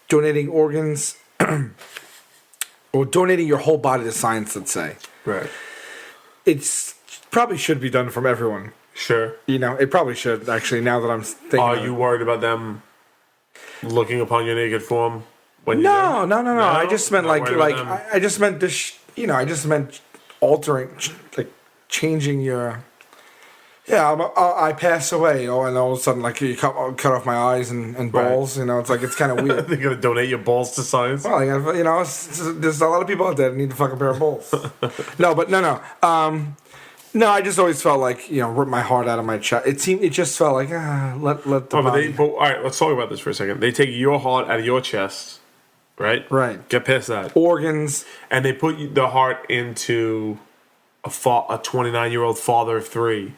donating organs or donating your whole body to science, let's say. Right. It's probably should be done from everyone. Sure. You know, it probably should, actually, now that I'm thinking. Are you worried about them looking upon your naked form when you're No. there? I just meant Not worried about them? I just meant this, I just meant altering, like changing your. Yeah, I pass away, and all of a sudden, like, you cut off my eyes and balls. Right. It's kind of weird. They're gonna donate your balls to science. Well, there's a lot of people out there that need a fucking pair of balls. No, I just always felt like, rip my heart out of my chest. It just felt like, let the body. All right, let's talk about this for a second. They take your heart out of your chest, right? Right. Get past that. Organs. And they put the heart into a 29-year-old father of 3.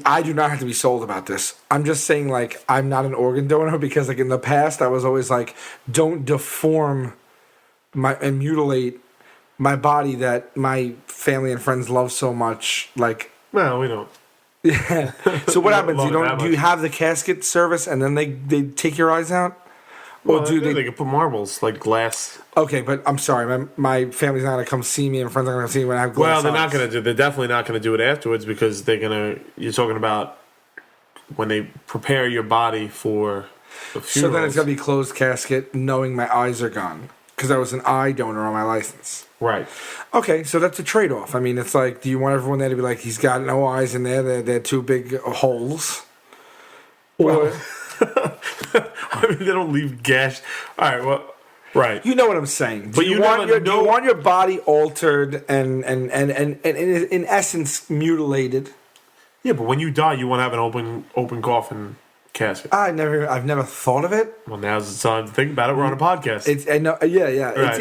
I do not have to be sold about this. I'm just saying, like, I'm not an organ donor because, like, in the past, I was always like, don't deform and mutilate my body that my family and friends love so much. Like, No, we don't. yeah. So what happens? Do you much. have the casket service and then they take your eyes out? Or Well, do they can put marbles, like glass. Okay, but I'm sorry, my family's not gonna come see me, and friends aren't gonna see me when I have glass. Well, they're not eyes. going to do. They're definitely not going to do it afterwards because they're going to. You're talking about when they prepare your body for the funerals. So then it's gonna be closed casket, knowing my eyes are gone because I was an eye donor on my license. Right. Okay, so that's a trade-off. I mean, it's like, do you want everyone there to be like, he's got no eyes in there? They're two big holes. Or I mean, they don't leave gash. All right. Well. Right. you know what I'm saying? But you never do know- you want your body altered and in essence mutilated? Yeah, but when you die, you want to have an open coffin casket. I've never thought of it. Well, now's the time to think about it. We're on a podcast. Yeah. Right.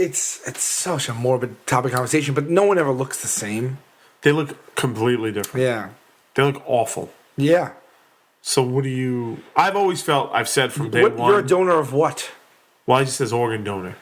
It's such a morbid topic of conversation, but no one ever looks the same. They look completely different. Yeah. They look awful. Yeah. So what do you... I've always felt, I've said from day one... You're a donor of what? Well, I just says organ donor.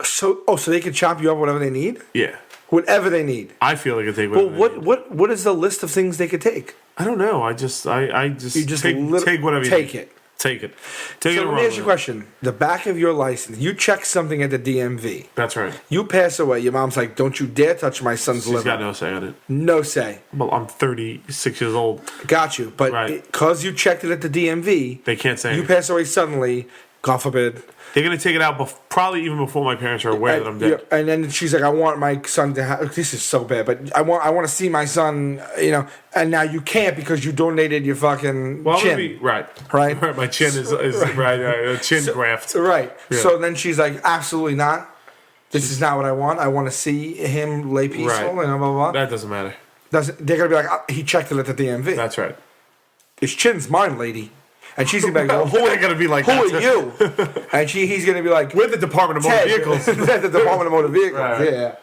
So they can chop you up whatever they need? Yeah. Whatever they need. I feel like I take Well, whatever they need. what is the list of things they could take? I don't know. I just You just take whatever you take need. it. Take it. Take it So and let run me ask with you a it. question. The back of your license, you check something at the DMV. That's right. You pass away. Your mom's like, don't you dare touch my son's She's liver. got no say on it. No say. Well, I'm 36 years old. Got you. But Right. because you checked it at the DMV, They can't say you anything. pass away suddenly, God forbid. They're going to take it out probably even before my parents are aware that I'm dead. And then she's like, I want my son to have, this is so bad, but I want to see my son, and now you can't because you donated your fucking Well, chin. right. Right? My chin is right. A chin graft. Right. Yeah. So then she's like, absolutely not. This is not what I want. I want to see him lay peaceful Right. and blah, blah, blah. That doesn't matter. They're going to be like, he checked it at the DMV. That's right. His chin's mine, lady. And she's going to be like, well, who They're going to be like who that. are you? And he's going to be like, We're the Department of Motor Ted. Vehicles. the Department of Motor Vehicles. Right. Yeah.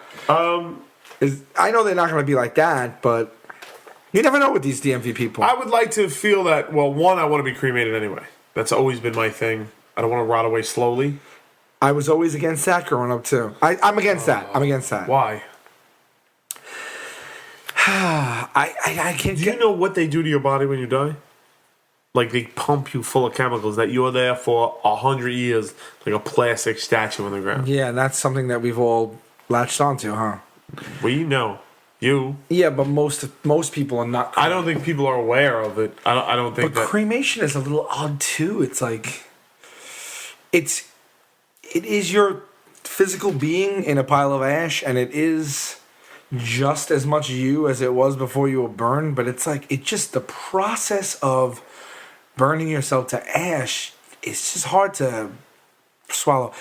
I know they're not going to be like that, but you never know with these DMV people. I would like to feel that, well, one, I want to be cremated anyway. That's always been my thing. I don't want to rot away slowly. I was always against that growing up, too. I'm against that. I'm against that. Why? I can't Do get... you know what they do to your body when you die? Like, they pump you full of chemicals that you're there for 100 years, like a plastic statue on the ground. Yeah, and that's something that we've all latched onto, huh? We know. You. Yeah, but most people are not. I don't think people are aware of it. I don't think But that... cremation is a little odd too. It's like, it is your physical being in a pile of ash, and it is just as much you as it was before you were burned. But it's like, the process of burning yourself to ash. It's just hard to swallow.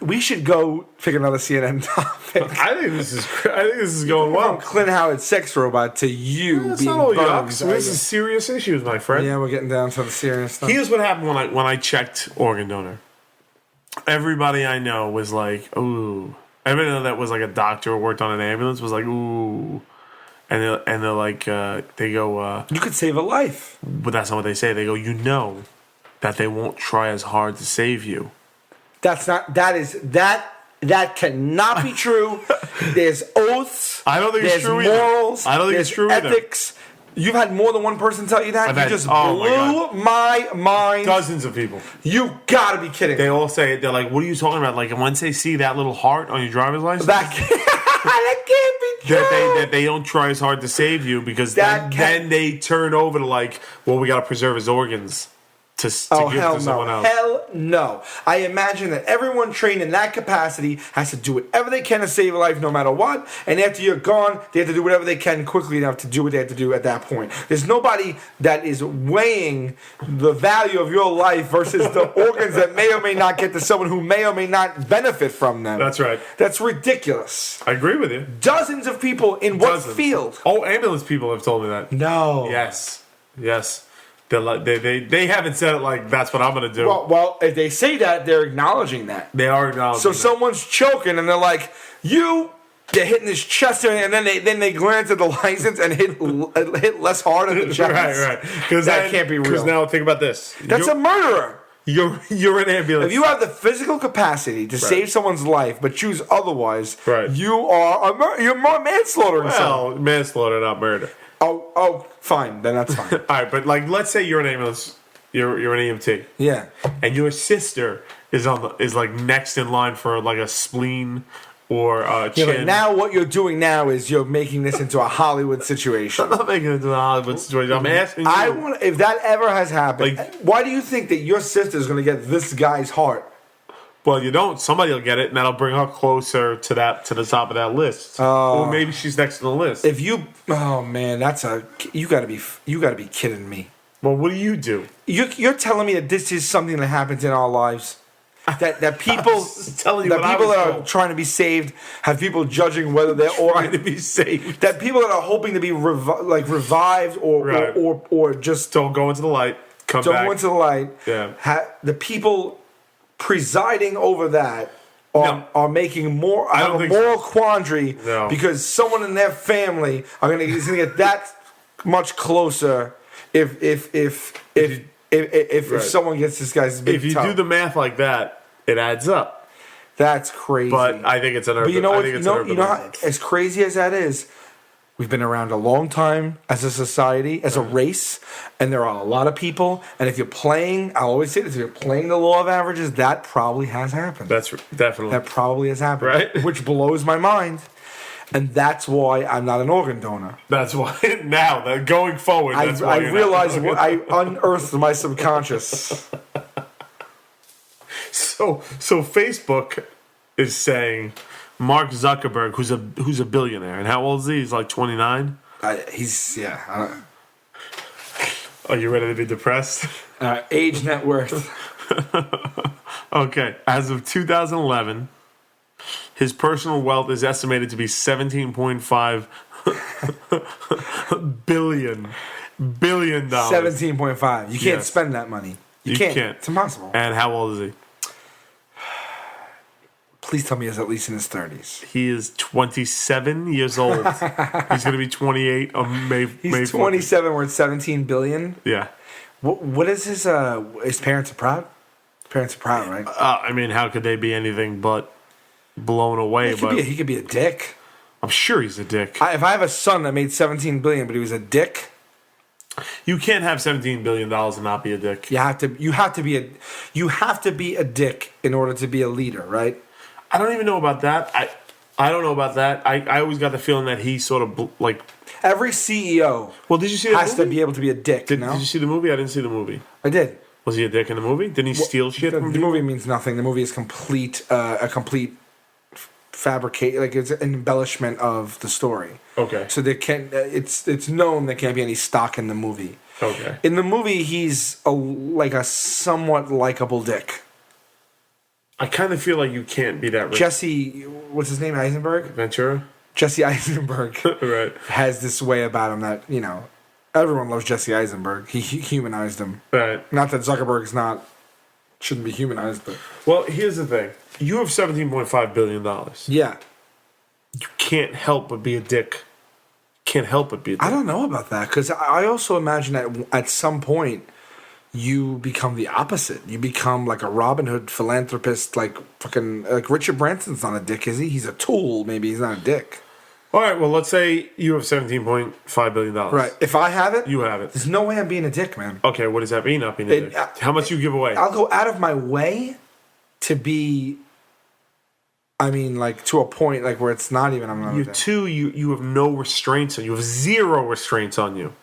We should go pick another CNN topic. I think this is going From well. Clint Howard sex robot to you That's being not all burned. yucks. This is serious issues, my friend. Yeah, we're getting down to the serious stuff. Here's what happened when I checked organ donor. Everybody I know was like, ooh. Everybody that was like a doctor or worked on an ambulance was like, ooh. and they're like, they go, You could save a life. but that's not what they say. They go, you know, that they won't try as hard to save you. That cannot be true. There's oaths. I don't think it's true either. There's morals. I don't think it's true either. Ethics. You've had more than one person tell you that? I've You had- just oh my blew my mind. Dozens of people. You gotta be kidding. They all say, they're like, what are you talking about? Like, once they see that little heart on your driver's license, that can't be true. that they don't try as hard to save you because then they turn over to like, well, we got to preserve his organs to give hell to someone no. else. Hell no. I imagine that everyone trained in that capacity has to do whatever they can to save a life no matter what. And after you're gone, they have to do whatever they can quickly enough to do what they have to do at that point. There's nobody that is weighing the value of your life versus the organs that may or may not get to someone who may or may not benefit from them. That's right. That's ridiculous. I agree with you. Dozens of people in what Dozens. field? Oh, ambulance people have told me that. No. Yes. They're like, they haven't said it like that's what I'm gonna do. Well, if they say that, they're acknowledging that. They are acknowledging. So that. someone's choking, and they're like, they're hitting his chest, and then they glance at the license and hit less hard at the chest. right. Because that can't be real. Because now think about this. That's a murderer. You're an ambulance. If you have the physical capacity to save someone's life, but choose otherwise, you are you're more manslaughtering someone. Well, manslaughter, not murder. Oh, fine. Then that's fine. All right, but like, let's say you're an ambulance, you're an EMT, Yeah. and your sister is like next in line for like a spleen or a chin. Yeah, but now what you're doing now is you're making this into a Hollywood situation. I'm not making it into a Hollywood situation. I'm asking you. If that ever has happened, Like- why do you think that your sister is going to get this guy's heart? Well, you don't. Somebody will get it, and that'll bring her closer to the top of that list. Or maybe she's next on the list. Oh man, you got to be kidding me. Well, what do you do? You're telling me that this is something that happens in our lives. That people telling you that what I people was that are told. trying to be saved have people judging whether they're Trying to be saved. that people that are hoping to be revived or just Don't go into the light. Come don't back. go into the light. Yeah. The people presiding over that are making more. I don't a think moral quandary No. because someone in their family is going to get that much closer if someone gets this guy's big If you toe. do the math like that, it adds up. That's crazy. But I think it's an urban. But you know I what? think it's You an know, urban how, legend. as crazy as that is, we've been around a long time as a society, as a race, and there are a lot of people. And if you're playing, I always say this: if you're playing the law of averages, that probably has happened. That's definitely. That probably has happened, Right. Which blows my mind, and that's why I'm not an organ donor. That's why now that going forward. I That's why you're not realized an organ I unearthed my subconscious. So Facebook is saying Mark Zuckerberg, who's a billionaire, and how old is he? He's like 29. Are you ready to be depressed? Age, net worth. Okay. As of 2011, his personal wealth is estimated to be $17.5 billion. 17.5. You can't Yes. spend that money. You You can't. can't. It's impossible. And how old is he? Please tell me he's at least in his 30s. He is 27 years old. He's going to be 28 on May. He's May 27. We're at 17 billion. Yeah. What is his parents are proud? His parents are proud, right? I mean, how could they be anything but blown away? He could be a dick. I'm sure he's a dick. If I have a son that made 17 billion, but he was a dick, You can't have $17 billion and not be a dick. you have to be a dick in order to be a leader, right? I don't even know about that. I don't know about that. I always got the feeling that he sort of like. Every CEO Well, did you see the has movie? to be able to be a dick. Did no? you see the movie? I didn't see the movie. I did. Was he a dick in the movie? Didn't he steal shit The from people? movie means nothing. The movie is a complete fabricate, like it's an embellishment of the story. Okay. So there can it's known there can't be any stock in the movie. Okay. In the movie, he's a somewhat likable dick. I kind of feel like you can't be that rich. Jesse, what's his name? Eisenberg. Ventura? Jesse Eisenberg Right. has this way about him that everyone loves Jesse Eisenberg. He humanized him. Right. Not that Zuckerberg's shouldn't be humanized, but Well, here's the thing. You have $17.5 billion. yeah. You can't help but be a dick. can't help but be a dick. I don't know about that because I also imagine that at some point you become the opposite. You become like a Robin Hood philanthropist, like fucking like Richard Branson's not a dick, is he? He's a tool. Maybe he's not a dick. All right, well, let's say you have $17.5 billion. Right. If I have it, you have it. There's no way I'm being a dick, man. Okay, what does that mean, not being a dick? How much you give away? I'll go out of my way to be, I mean, like, to a point, like, where it's not even, I'm not a dick. You have no restraints on you. You have zero restraints on you.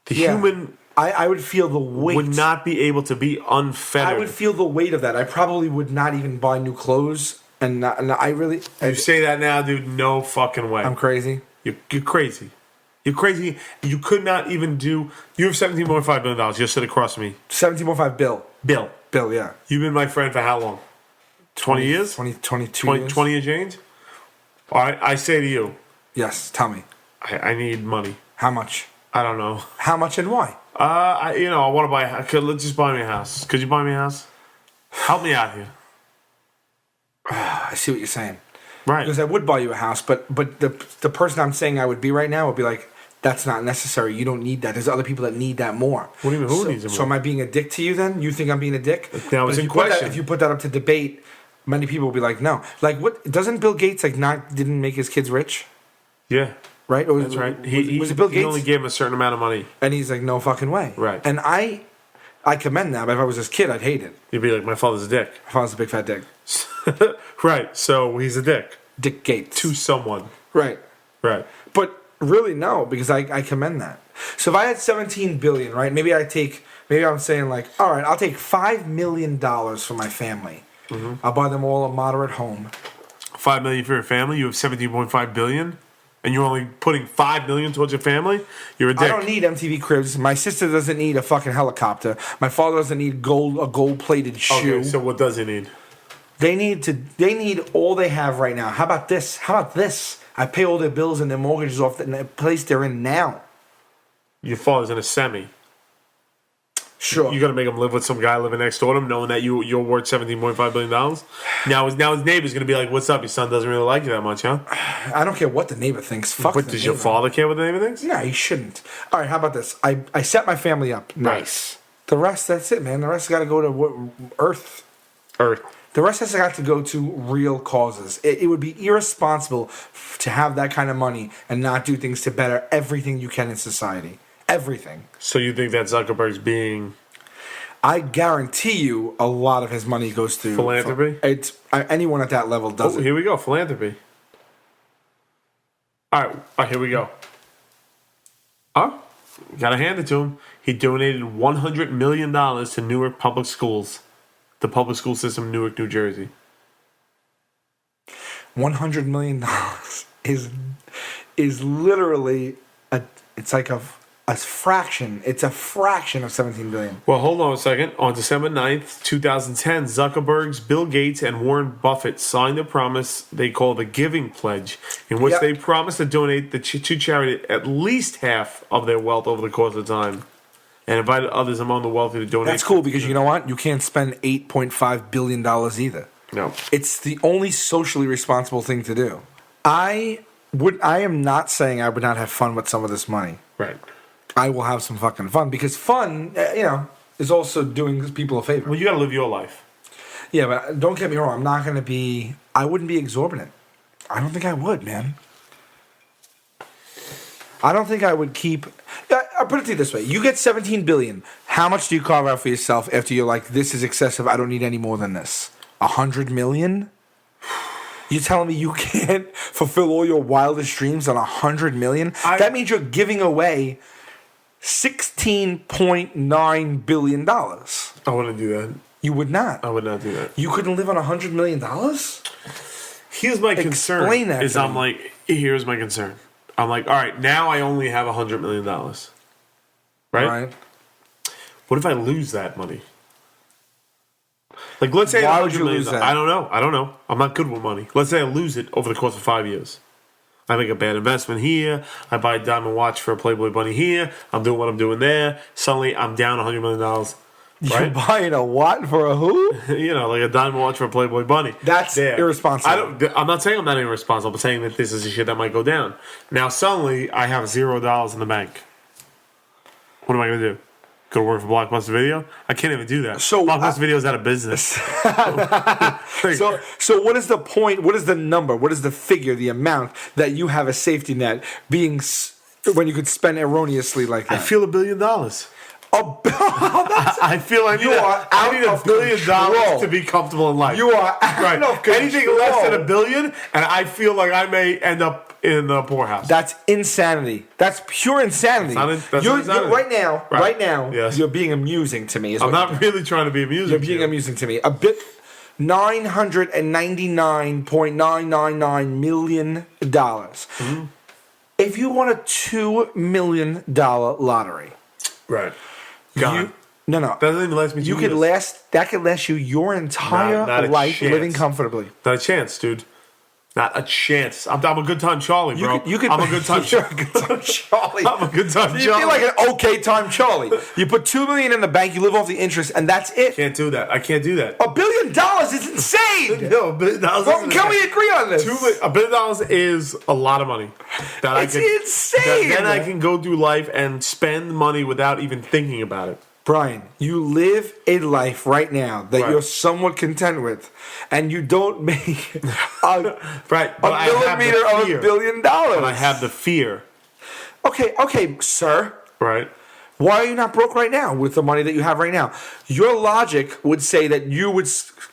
The human... I would feel the weight. Would not be able to be unfettered. I would feel the weight of that. I probably would not even buy new clothes. And I really... You say that now, dude, no fucking way. I'm crazy. You're crazy. You're crazy. You could not even do... You have $17.5 billion. Just sit across from me. 17.5 bill. Bill, yeah. You've been my friend for how long? 20 years? 22 years. 20 years change? All right, I say to you... Yes, tell me. I need money. How much? I don't know. How much and why? I want to buy a house. Let's just buy me a house. Could you buy me a house? Help me out here. I see what you're saying. Right. Because I would buy you a house, but the person I'm saying I would be right now would be like, that's not necessary. You don't need that. There's other people that need that more. What do you mean? Who needs it more? So am I being a dick to you then? You think I'm being a dick? That was in question. If you put that up to debate, many people will be like, no. Like, what? Doesn't Bill Gates didn't make his kids rich? Yeah. Right? That's right. Was it Bill Gates? He only gave him a certain amount of money. And he's like, no fucking way. Right. And I commend that, but if I was his kid, I'd hate it. You'd be like, my father's a dick. My father's a big fat dick. Right. So he's a dick. Dick Gates. To someone. Right. Right. But really, no, because I commend that. So if I had $17 billion, right, maybe I'm saying like, all right, I'll take $5 million for my family. Mm-hmm. I'll buy them all a moderate home. $5 million for your family? You have $17.5 billion? And you're only putting $5 million towards your family? You're a dick. I don't need MTV Cribs. My sister doesn't need a fucking helicopter. My father doesn't need a gold-plated shoe. Okay, so what does he need? They need all they have right now. How about this? I pay all their bills and their mortgages off the place they're in now. Your father's in a semi. Sure. You got to make him live with some guy living next door to him, knowing that you're worth $17.5 billion. Now his neighbor's going to be like, "What's up? Your son doesn't really like you that much, huh?" I don't care what the neighbor thinks. Fuck. But does your father care what the neighbor thinks? No, he shouldn't. All right, how about this? I set my family up. Nice. Right. The rest, that's it, man. The rest got to go to Earth. The rest has got to go to real causes. It would be irresponsible to have that kind of money and not do things to better everything you can in society. Everything. So you think that Zuckerberg's being... I guarantee you a lot of his money goes to... Philanthropy? Anyone at that level does it. Here we go. Philanthropy. All right, here we go. Gotta hand it to him. He donated $100 million to Newark Public Schools. The public school system in Newark, New Jersey. $100 million is literally... It's like a fraction. It's a fraction of $17 billion. Well, hold on a second. On December 9th, 2010, Zuckerberg's Bill Gates and Warren Buffett signed a promise they call the Giving Pledge, in which they promised to donate to charity at least half of their wealth over the course of time, and invited others among the wealthy to donate. That's cool because you know what? You can't spend $8.5 billion either. No. It's the only socially responsible thing to do. I am not saying I would not have fun with some of this money. Right. I will have some fucking fun because fun, is also doing people a favor. Well, you got to live your life. Yeah, but don't get me wrong. I wouldn't be exorbitant. I don't think I would, man. I don't think I would keep... I'll put it to you this way. You get $17 billion. How much do you carve out for yourself after you're like, this is excessive, I don't need any more than this? $100 million? You're telling me you can't fulfill all your wildest dreams on $100 million? That means you're giving away $16.9 billion. I wouldn't do that. You would not. I would not do that. You couldn't live on $100 million? Here's my concern. Explain that. Here's my concern. I'm like, all right, now I only have $100 million. Right? What if I lose that money? Like, let's say why would you lose that? I don't know. I'm not good with money. Let's say I lose it over the course of 5 years. I make a bad investment here. I buy a diamond watch for a Playboy bunny here. I'm doing what I'm doing there. Suddenly, I'm down $100 million. You're buying a what for a who? Like a diamond watch for a Playboy bunny. That's irresponsible. I'm not saying I'm not irresponsible, but saying that this is a shit that might go down. Now, suddenly, I have $0 in the bank. What am I going to do? Go to work for Blockbuster Video? I can't even do that. So Blockbuster Video is out of business. So what is the point? What is the number? what is the figure, the amount that you have a safety net being when you could spend erroneously like that? I feel $1 billion. I feel I need $1 billion to be comfortable in life. You are out of control. Anything less than $1 billion, and I feel like I may end up in the poorhouse. That's insanity. That's pure insanity. You're right now. Yes. You're being amusing to me. I'm not really trying to be amusing. You're being amusing to me. $999.999 million. Mm-hmm. If you won a $2 million lottery, right? God. No. That doesn't even last me 2 years. That could last you your entire life living comfortably. Not a chance, dude. Not a chance. I'm a good time Charlie, bro. I'm a good time Charlie. You're a good time Charlie. I'm a good time Charlie. You feel like an okay time Charlie. You put $2 million in the bank, you live off the interest, and that's it. Can't do that. I can't do that. $1 billion is insane. No, $1 billion. Can we agree on this? $1 billion is a lot of money. It's insane. Then I can go through life and spend money without even thinking about it. Brian, you live a life right now that you're somewhat content with, and you don't make a millimeter of $1 billion. But I have the fear. Okay, sir. Right. Why are you not broke right now with the money that you have right now? Your logic would say that you would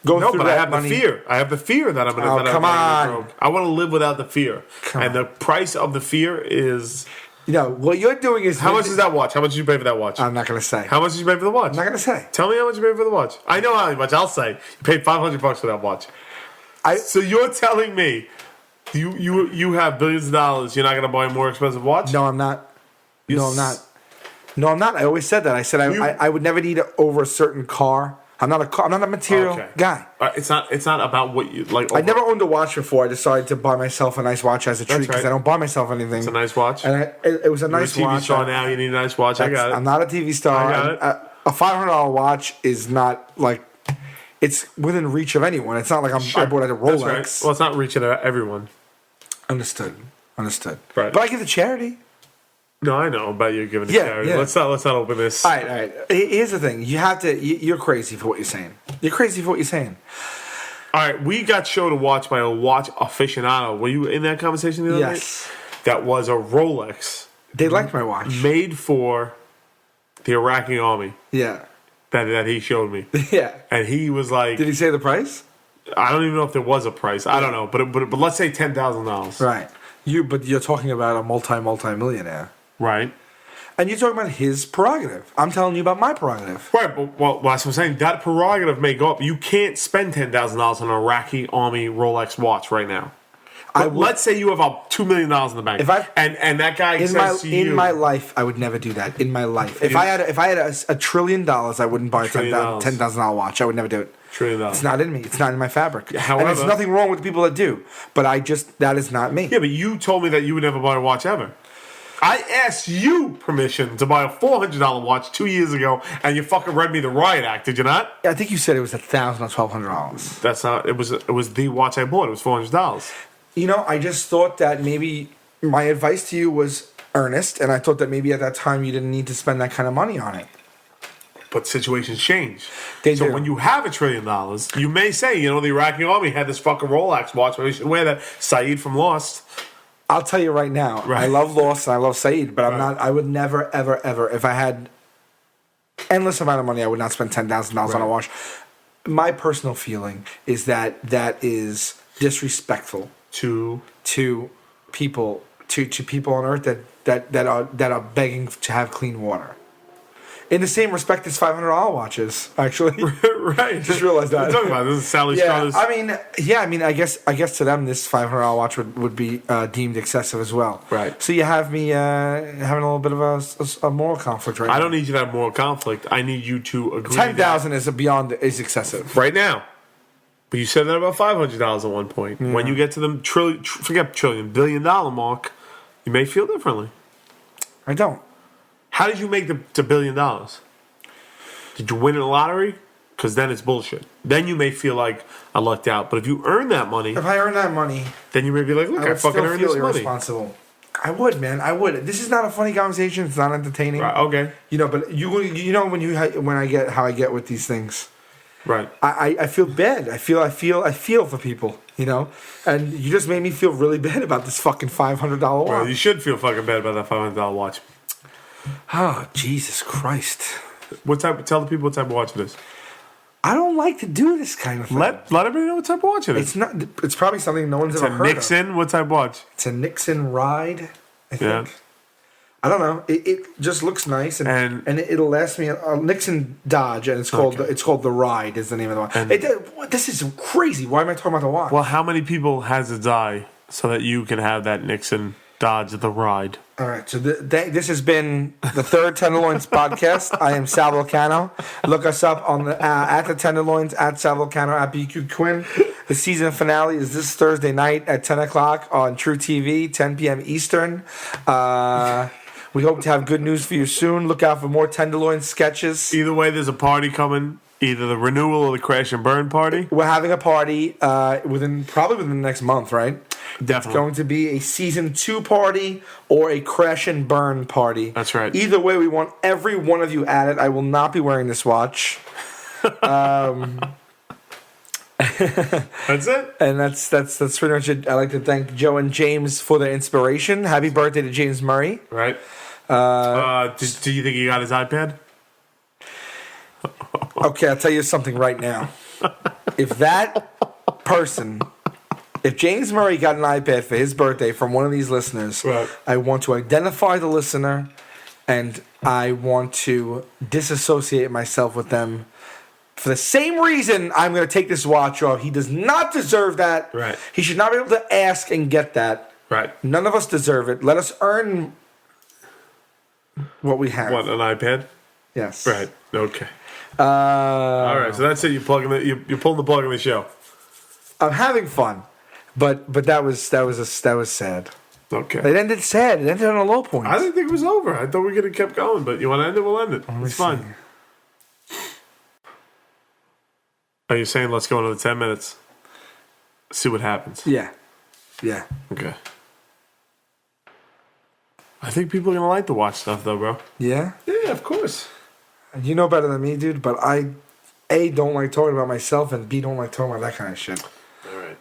go through that I have money. The fear. I have the fear that I'm going to. Come on. Broke. I want to live without the fear, the price of the fear is. What you're doing is... How much is that watch? How much did you pay for that watch? I'm not going to say. How much did you pay for the watch? I'm not going to say. Tell me how much you paid for the watch. I know how much. I'll say. You paid $500 for that watch. So you're telling me you have billions of dollars, you're not going to buy a more expensive watch? No, I'm not. I'm not. I always said that. I said I would never need it over a certain car. I'm not a material guy. It's not about what you like. I never owned a watch before. I decided to buy myself a nice watch as a treat because I don't buy myself anything. It's a nice watch. And it was a nice watch. TV star now. You need a nice watch. I got it. I'm not a TV star. I got it. A $500 watch is not like it's within reach of anyone. It's not like I bought a Rolex. That's right. Well, it's not reaching everyone. Understood. Right. But I give to charity. No, I know about you giving to charity. Yeah. Let's not open this. All right. Here's the thing. You have to. You're crazy for what you're saying. All right, we got shown to watch by a watch aficionado. Were you in that conversation the other night? Yes. That was a Rolex. They liked my watch. Made for the Iraqi army. Yeah. That he showed me. Yeah. And he was like... Did he say the price? I don't even know if there was a price. I don't know. But let's say $10,000. Right. But you're talking about a multi-millionaire. Right. And you're talking about his prerogative. I'm telling you about my prerogative. Right, but that's what I'm saying. That prerogative may go up. You can't spend $10,000 on an Iraqi army Rolex watch right now. Let's say you have $2 million in the bank. And that guy says to you... In my life, I would never do that. In my life. If I had $1 trillion, I wouldn't buy a $10,000 watch. I would never do it. $1 trillion. It's not in me. It's not in my fabric. However, and there's nothing wrong with the people that do. But that is not me. Yeah, but you told me that you would never buy a watch ever. I asked you permission to buy a $400 watch 2 years ago, and you fucking read me the riot act, did you not? I think you said it was $1,000 or $1,200. That's not. It was the watch I bought. It was $400. I just thought that maybe my advice to you was earnest, and I thought that maybe at that time you didn't need to spend that kind of money on it. But situations change. So when you have $1 trillion, you may say, the Iraqi army had this fucking Rolex watch. Maybe we should wear that. Saeed from Lost. I'll tell you right now, I love Lost and I love Saeed, but I would never, ever, ever, if I had endless amount of money, I would not spend $10,000 on a watch. My personal feeling is that is disrespectful to people, to people on earth that are begging to have clean water. In the same respect as $500 watches, actually. Right. Just realized that. What are you talking about? This is Sally Strauss. I guess to them this $500 watch would be deemed excessive as well. Right. So you have me having a little bit of a moral conflict right now. I don't need you to have moral conflict. I need you to agree. 10,000 is excessive right now. But you said that about $500 at one point. Yeah. When you get to the $1 billion mark, you may feel differently. I don't. How did you make the $1 billion? Did you win in the lottery? Because then it's bullshit. Then you may feel like I lucked out. But if you earn that money, if I earn that money, then you may be like, look, I fucking earned this money. Irresponsible. I would, man. I would. This is not a funny conversation. It's not entertaining. Right, okay. You know, but you know when I get how I get with these things. Right. I feel bad. I feel for people. You know, and you just made me feel really bad about this fucking $500 watch. Well, you should feel fucking bad about that $500 watch. Oh, Jesus Christ! Tell the people what type of watch it is. I don't like to do this kind of thing. Let everybody know what type of watch it is. It's not. It's probably something no one's ever heard of. It's a Nixon. What type of watch? It's a Nixon Ride. I think. Yeah. I don't know. It just looks nice and it'll last me a Nixon Dodge and it's called the Ride is the name of the watch. This is crazy. Why am I talking about the watch? Well, how many people has to die so that you can have that Nixon Dodge the Ride? All right, so this has been the third Tenderloins podcast. I am Sal Vulcano. Look us up on the at the Tenderloins, at Sal Vulcano, at BQ Quinn. The season finale is this Thursday night at 10 o'clock on True TV, 10 p.m. Eastern. We hope to have good news for you soon. Look out for more Tenderloin sketches. Either way, there's a party coming. Either the renewal or the crash and burn party. We're having a party within the next month, right? Definitely. It's going to be a season 2 party or a crash and burn party. That's right. Either way, we want every one of you at it. I will not be wearing this watch. That's it. And that's pretty much it. I'd like to thank Joe and James for their inspiration. Happy birthday to James Murray. Right. Do you think he got his iPad? Okay, I'll tell you something right now. If James Murray got an iPad for his birthday from one of these listeners, right. I want to identify the listener and I want to disassociate myself with them. For the same reason, I'm going to take this watch off. He does not deserve that. Right. He should not be able to ask and get that. Right. None of us deserve it. Let us earn what we have. What, an iPad? Yes. Right. Okay. All right. So that's it. You're pulling the plug on the show. I'm having fun, but that was sad. Okay. It ended sad. It ended on a low point. I didn't think it was over. I thought we could have kept going, but you want to end it? We'll end it. It's fine. Are you saying let's go another 10 minutes? See what happens. Yeah. Okay. I think people are gonna like to watch stuff though, bro. Yeah. Yeah, of course. You know better than me, dude. But I, A, don't like talking about myself, and B, don't like talking about that kind of shit. All right.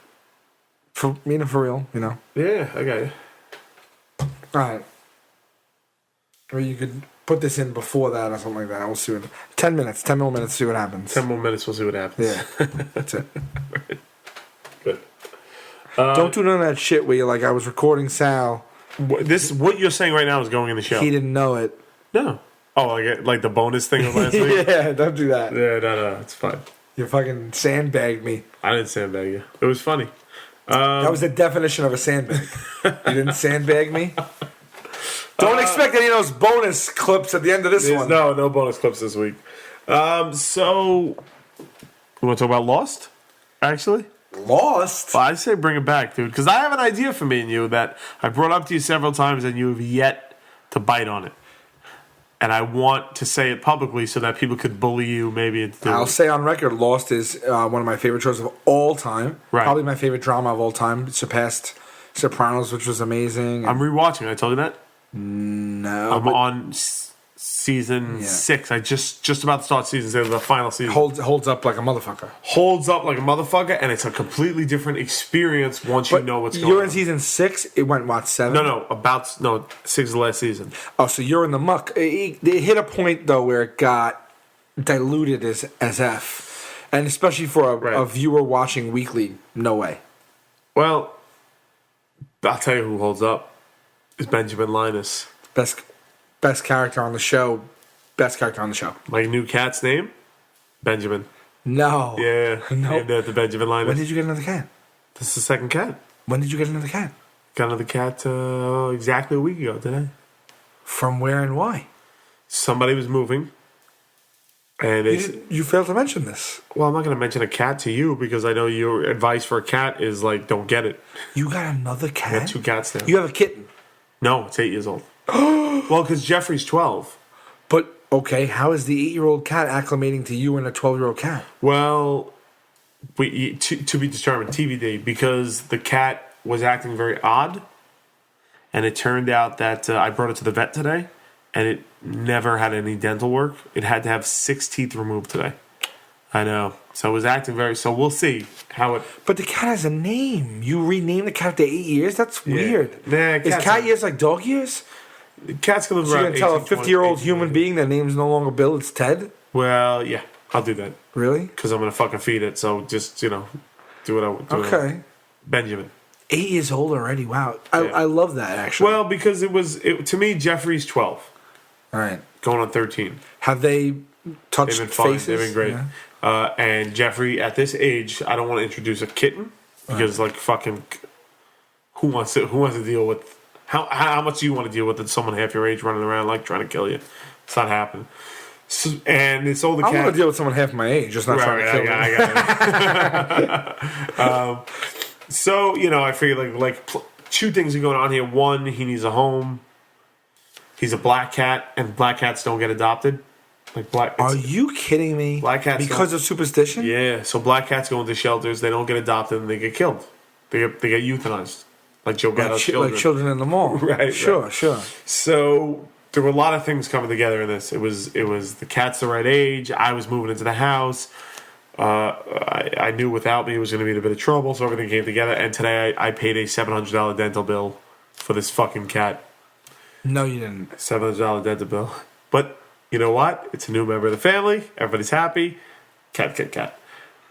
For real, you know. Yeah, I got you. All right. Or you could put this in before that or something like that. We'll see what. 10 minutes. 10 more minutes. See what happens. 10 more minutes. We'll see what happens. Yeah. That's it. Right. Good. Don't do none of that shit where you're like, I was recording Sal. What you're saying right now is going in the show. He didn't know it. No. Oh, like the bonus thing of last week? Yeah, don't do that. Yeah, no, it's fine. You fucking sandbagged me. I didn't sandbag you. It was funny. That was the definition of a sandbag. You didn't sandbag me? Don't expect any of those bonus clips at the end of this one. No bonus clips this week. So, we want to talk about Lost, actually? Lost? Well, I say bring it back, dude, because I have an idea for me and you that I brought up to you several times and you have yet to bite on it. And I want to say it publicly so that people could bully you maybe into doing I'll it. say on record, Lost is one of my favorite shows of all time. Right. Probably my favorite drama of all time. It surpassed Sopranos, which was amazing. I'm rewatching. I told you that? No. I'm on season 6. I just about to start season 6, the final season. Holds up like a motherfucker. Holds up like a motherfucker, and it's a completely different experience once you know what's going on. You're in season 6. It went, what, 7? No, 6 is the last season. Oh, so you're in the muck. It hit a point, though, where it got diluted as F. And especially for a viewer watching weekly, no way. Well, I'll tell you who holds up. Is Benjamin Linus. Best character on the show. Best character on the show. My new cat's name? Benjamin. No. Yeah. No. Named after Benjamin Linus. When did you get another cat? This is the second cat. When did you get another cat? Got another cat exactly a week ago today. From where and why? Somebody was moving. And you failed to mention this. Well, I'm not going to mention a cat to you because I know your advice for a cat is like, don't get it. You got another cat? I got 2 cats now. You have a kitten? No, it's 8 years old. Well, because Jeffrey's 12. But Okay, how is the 8-year-old cat acclimating to you and a 12-year-old cat? Well, to be determined, TBD, because the cat was acting very odd, and it turned out that I brought it to the vet today, and it never had any dental work. It had to have 6 teeth removed today. I know. So it was acting very... So we'll see how it... But the cat has a name. You rename the cat after 8 years? That's weird. Yeah, is cat years like dog years? Cats can live So around... you're going to tell a 50-year-old human being their name's no longer Bill, it's Ted? Well, yeah. I'll do that. Really? Because I'm going to fucking feed it. So just, do what I do. Okay. Benjamin. 8 years old already. Wow. I love that, actually. Well, because to me, Jeffrey's 12. All right. Going on 13. Have they touched They've been fine. faces? They've been great. Yeah. And Jeffrey, at this age, I don't want to introduce a kitten because, fucking, who wants to deal with how much do you want to deal with someone half your age running around trying to kill you? It's not happening. So, and it's older cat. I want to deal with someone half my age, just not trying to kill me. I got it. So I figured two things are going on here. One, he needs a home. He's a black cat, and black cats don't get adopted. Are you kidding me? Black cats because of superstition? Yeah. So black cats go into shelters. They don't get adopted, and they get killed. They get euthanized, like Joe Gatto's children. Like children in the mall. Right. Sure. So there were a lot of things coming together in this. It was the cat's the right age. I was moving into the house. I knew without me it was going to be in a bit of trouble, so everything came together. And today I paid a $700 dental bill for this fucking cat. No, you didn't. $700 dental bill. But you know what? It's a new member of the family. Everybody's happy. Cat.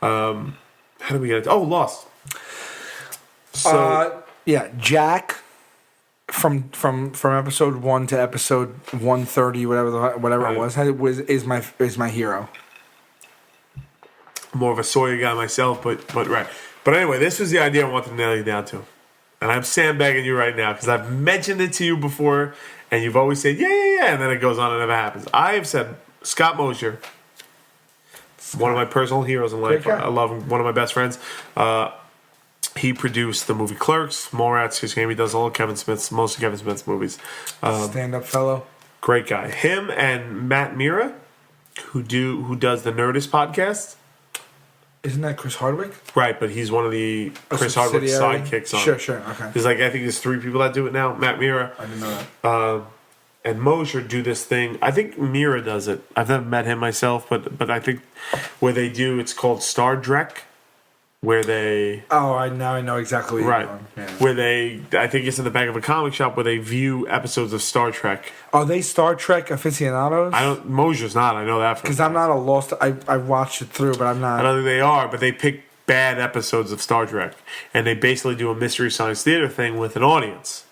How do we get it? Oh, Lost. So Jack from episode 1 to episode 130, whatever it was, is my hero. More of a Sawyer guy myself, but right. But anyway, this was the idea I wanted to nail you down to. And I'm sandbagging you right now because I've mentioned it to you before, and you've always said, yeah, and then it goes on and never happens. I have said, Scott Mosier, one of my personal heroes in life. I love him, one of my best friends. He produced the movie Clerks, Mallrats, his game. He does most of Kevin Smith's movies. Stand-up fellow. Great guy. Him and Matt Mira, who does the Nerdist podcast. Isn't that Chris Hardwick? Right, but he's one of the Chris Hardwick sidekicks on it. Sure, okay. There's I think there's 3 people that do it now. Matt Mira. I didn't know that. And Mosier do this thing. I think Mira does it. I've never met him myself, but I think where they do, it's called Star Trek, where they... Oh, I know exactly what you're doing. Yeah. Where they... I think it's in the back of a comic shop where they view episodes of Star Trek. Are they Star Trek aficionados? Mosier's not. I know that for because I'm not a Lost... I watched it through, but I'm not... I don't think they are, but they pick bad episodes of Star Trek. And they basically do a Mystery Science Theater thing with an audience.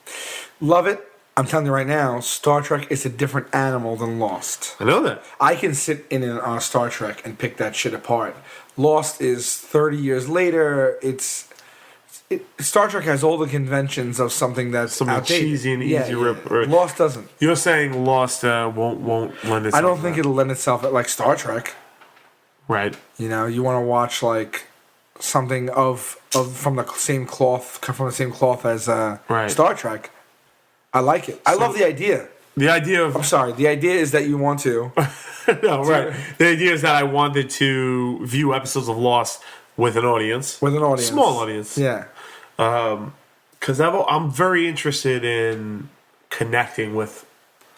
Love it. I'm telling you right now, Star Trek is a different animal than Lost. I know that. I can sit in on Star Trek and pick that shit apart. Lost is 30 years later. Star Trek has all the conventions of something that's outdated. Cheesy and easy rip. Lost doesn't. You're saying Lost won't lend itself. I don't think it'll lend itself like Star Trek. Right. You want to watch something from the same cloth as Star Trek. I like it. I love the idea. The idea of... I'm sorry. The idea is that you want to... No, right. The idea is that I wanted to view episodes of Lost with an audience. With an audience. Small audience. Yeah. Because I'm very interested in connecting with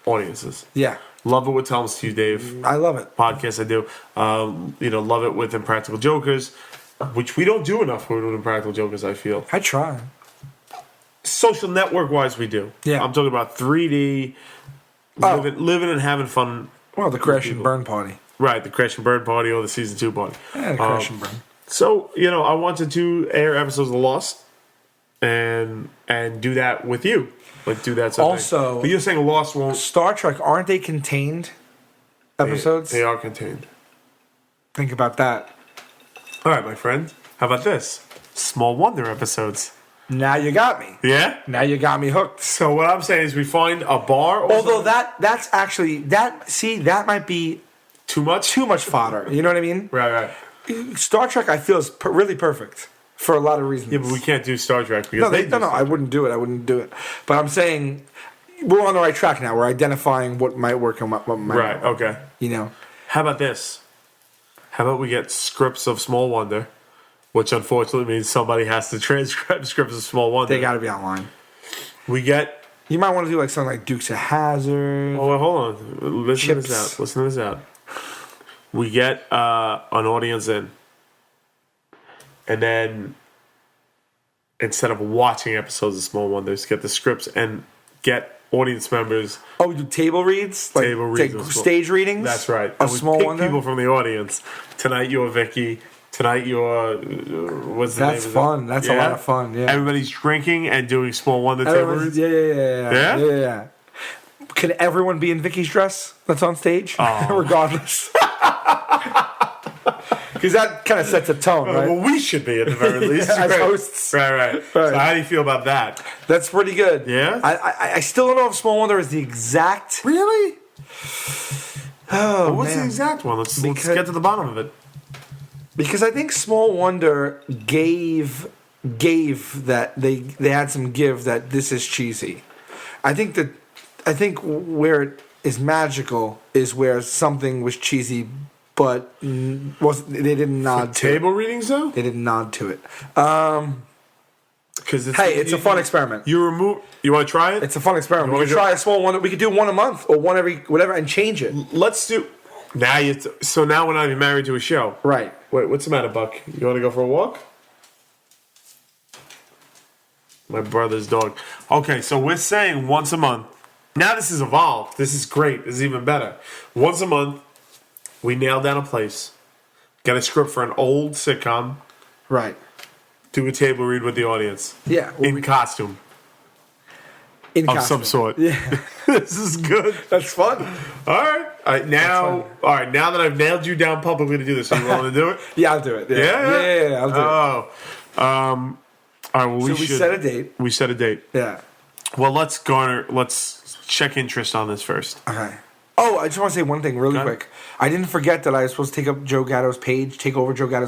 audiences. Yeah. Love it with Tell 'em Steve Dave. I love it. Podcast I do. Love it with Impractical Jokers, which we don't do enough with Impractical Jokers, I feel. I try. Social network-wise, we do. Yeah. I'm talking about 3D, living and having fun. Well, the Crash and Burn party. Right, the Crash and Burn party or the Season 2 party. Yeah, the Crash and Burn. So, I wanted to air episodes of Lost and do that with you. Do that sort of thing. Also... But you're saying Lost won't... Star Trek, aren't they contained episodes? They are contained. Think about that. All right, my friend. How about this? Small Wonder episodes. Now you got me. Yeah? Now you got me hooked. So what I'm saying is we find a bar... Although that's actually... that might be... Too much? Too much fodder. You know what I mean? Right. Star Trek, I feel, is really perfect for a lot of reasons. Yeah, but we can't do Star Trek. Because No, I wouldn't do it. But I'm saying... we're on the right track now. We're identifying what might work and what might Right. not work. Okay. You know. How about this? How about we get scripts of Small Wonder, which unfortunately means somebody has to transcribe scripts of Small Wonder. They got to be online. We get. You might want to do like something like Dukes of Hazzard. Oh, wait, hold on. Listen to this out. Listen to this out. We get an audience in, and then instead of watching episodes of Small Wonders, get the scripts and get audience members. Oh, we do table reads? Like, Table reads of stage readings? That's right. Of And we Small pick Wonder? people from the audience. Tonight you're Vicky. Tonight you're what's the That's name? fun. That's a lot of fun. Yeah. Everybody's drinking and doing Small Wonder table reads. Yeah. Can everyone be in Vicky's dress that's on stage? Oh. Regardless. Because that kind of sets a tone, right? Well, we should be at the very least. As right. hosts. Right. So how do you feel about that? That's pretty good. Yeah? I still don't know if Small Wonder is the exact. Really? Oh, Well, what's man. the exact one? Let's Because- get to the bottom of it. Because I think Small Wonder gave that they had some give that this is cheesy. I think where it is magical is where something was cheesy, but they didn't nod to Table it. readings, though? They didn't nod to it. Because It's a fun experiment. You want to try it? It's a fun experiment. You We wanna could go- try a Small Wonder. We could do one a month or one every whatever and change it. Let's do. Now so now we're not even married to a show. Right. Wait, what's the matter, Buck? You want to go for a walk? My brother's dog. Okay, so we're saying once a month. Now this has evolved. This is great. This is even better. Once a month, we nail down a place, get a script for an old sitcom, Right. do a table read with the audience. Yeah. In costume In of costume. some sort. Yeah. This is good. That's fun. All right, now that I've nailed you down publicly to do this, are you willing to do it? Yeah, I'll do it. Yeah, I'll do it. Oh, all right. Well, So we set a date. We set a date. Yeah. Well, let's check interest on this first. Okay. Oh, I just want to say one thing really Okay. quick. I didn't forget that I was supposed to take over Joe Gatto's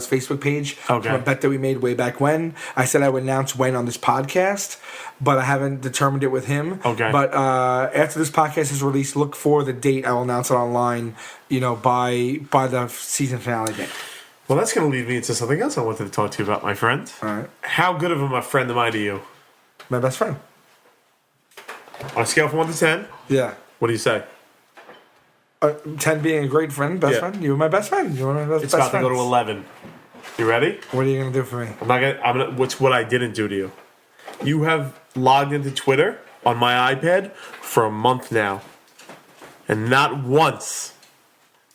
Facebook page. Okay. From a bet that we made way back when. I said I would announce when on this podcast, but I haven't determined it with him. Okay. But after this podcast is released, look for the date. I will announce it online, by the season finale date. Well, that's going to lead me into something else I wanted to talk to you about, my friend. All right. How good of a friend am I to you? My best friend. On a scale from 1 to 10, Yeah. what do you say? 10 being a great friend, best Yeah. friend. You're my best friend. You're my best It's about friend. to go to 11. You ready? What are you going to do for me? I'm gonna. What's what I didn't do to you? You have logged into Twitter on my iPad for a month now, and not once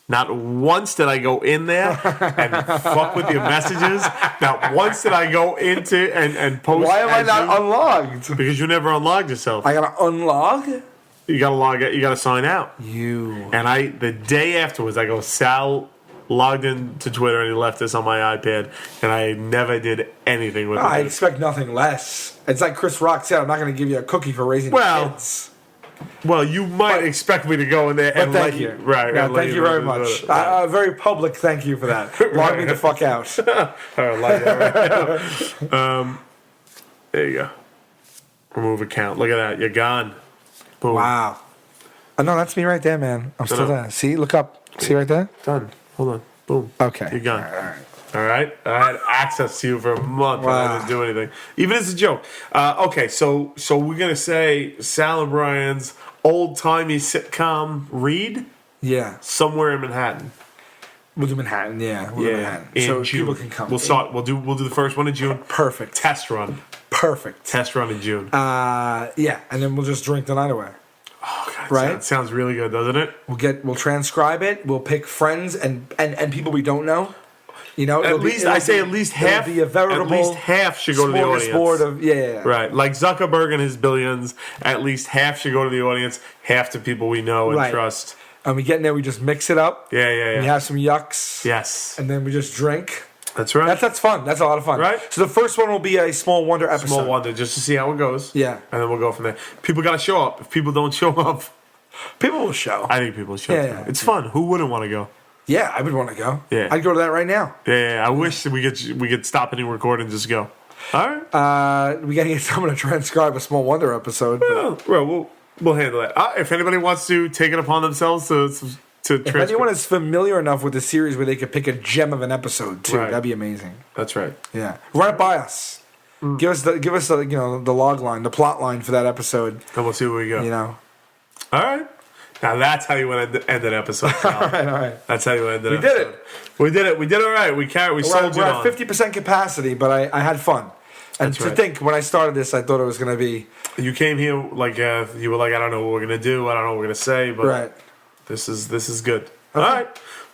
did I go in there and fuck with your messages. Not once did I go into and post. Why am I as not you- unlogged? Because you never unlogged yourself. I got to unlog? You gotta log out. You gotta sign out. You. And the day afterwards, I go, Sal logged into Twitter and he left this on my iPad, and I never did anything with I it. expect nothing less. It's like Chris Rock said, I'm not going to give you a cookie for raising Well, kids. Well, you might expect me to go in there But and thank let you. Right. Yeah, and let thank you know very to do much. it. Right. Very public thank you for that. Log me the fuck out. I like that right now. There you go. Remove account. Look at that. You're gone. Boom. Wow. Oh, no, that's me right there, man. I'm still no. there. See? Look up. See right there? Done. Hold on. Boom. Okay. You're gone. All right. All right. I had access to you for a month and I Wow. didn't do anything. Even as a joke. Okay, so we're gonna say Sal and Brian's old timey sitcom read Yeah. somewhere in Manhattan. We'll do Manhattan. Yeah. We'll do Manhattan. In So June. people can come. We'll start. We'll do the first one in June. Perfect. Test run. Perfect. Test run in June. Yeah. And then we'll just drink the night away. Oh, God, right? Sounds really good, doesn't it? We'll transcribe it. We'll pick friends and people we don't know. At least half. Be a veritable at least half should go to the audience. smorgasbord of yeah. Right, like Zuckerberg and his billions. At least half should go to the audience. Half to people we know and Right. trust. And we get in there. We just mix it up. Yeah. We have some yucks. Yes, And then we just drink. that's right. That's fun. That's a lot of fun. Right. So the first one will be a Small Wonder episode. Small wonder, just to see how it goes. Yeah. and then we'll go from there. People got to show up. If people don't show up, People will show. I think people show Yeah. up. It's fun. Who wouldn't want to go? Yeah, I would want to go. Yeah. I'd go to that right now. Yeah, I wish that we could stop any record and just go. All right. We got to get someone to transcribe a Small Wonder episode. But Well, We'll handle it. If anybody wants to take it upon themselves to if anyone is familiar enough with the series where they could pick a gem of an episode too, Right. that'd be amazing. That's right. Yeah, run it by us. Give us the the log line, the plot line for that episode. And we'll see where we go. You know. All right. Now that's how you want to end an episode. all right. That's how you want to end an We episode. did it. We did it. We did all right. We soldiered We're on. at 50% capacity, but I had fun. And That's to right. think, when I started this, I thought it was going to be... You came here like you were like, I don't know what we're gonna do. I don't know what we're gonna say, but Right. this is good. All right.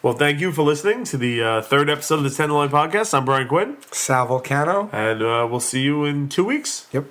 Well, thank you for listening to the third episode of the Tenderloins Podcast. I'm Brian Quinn, Sal Vulcano. and we'll see you in 2 weeks. Yep.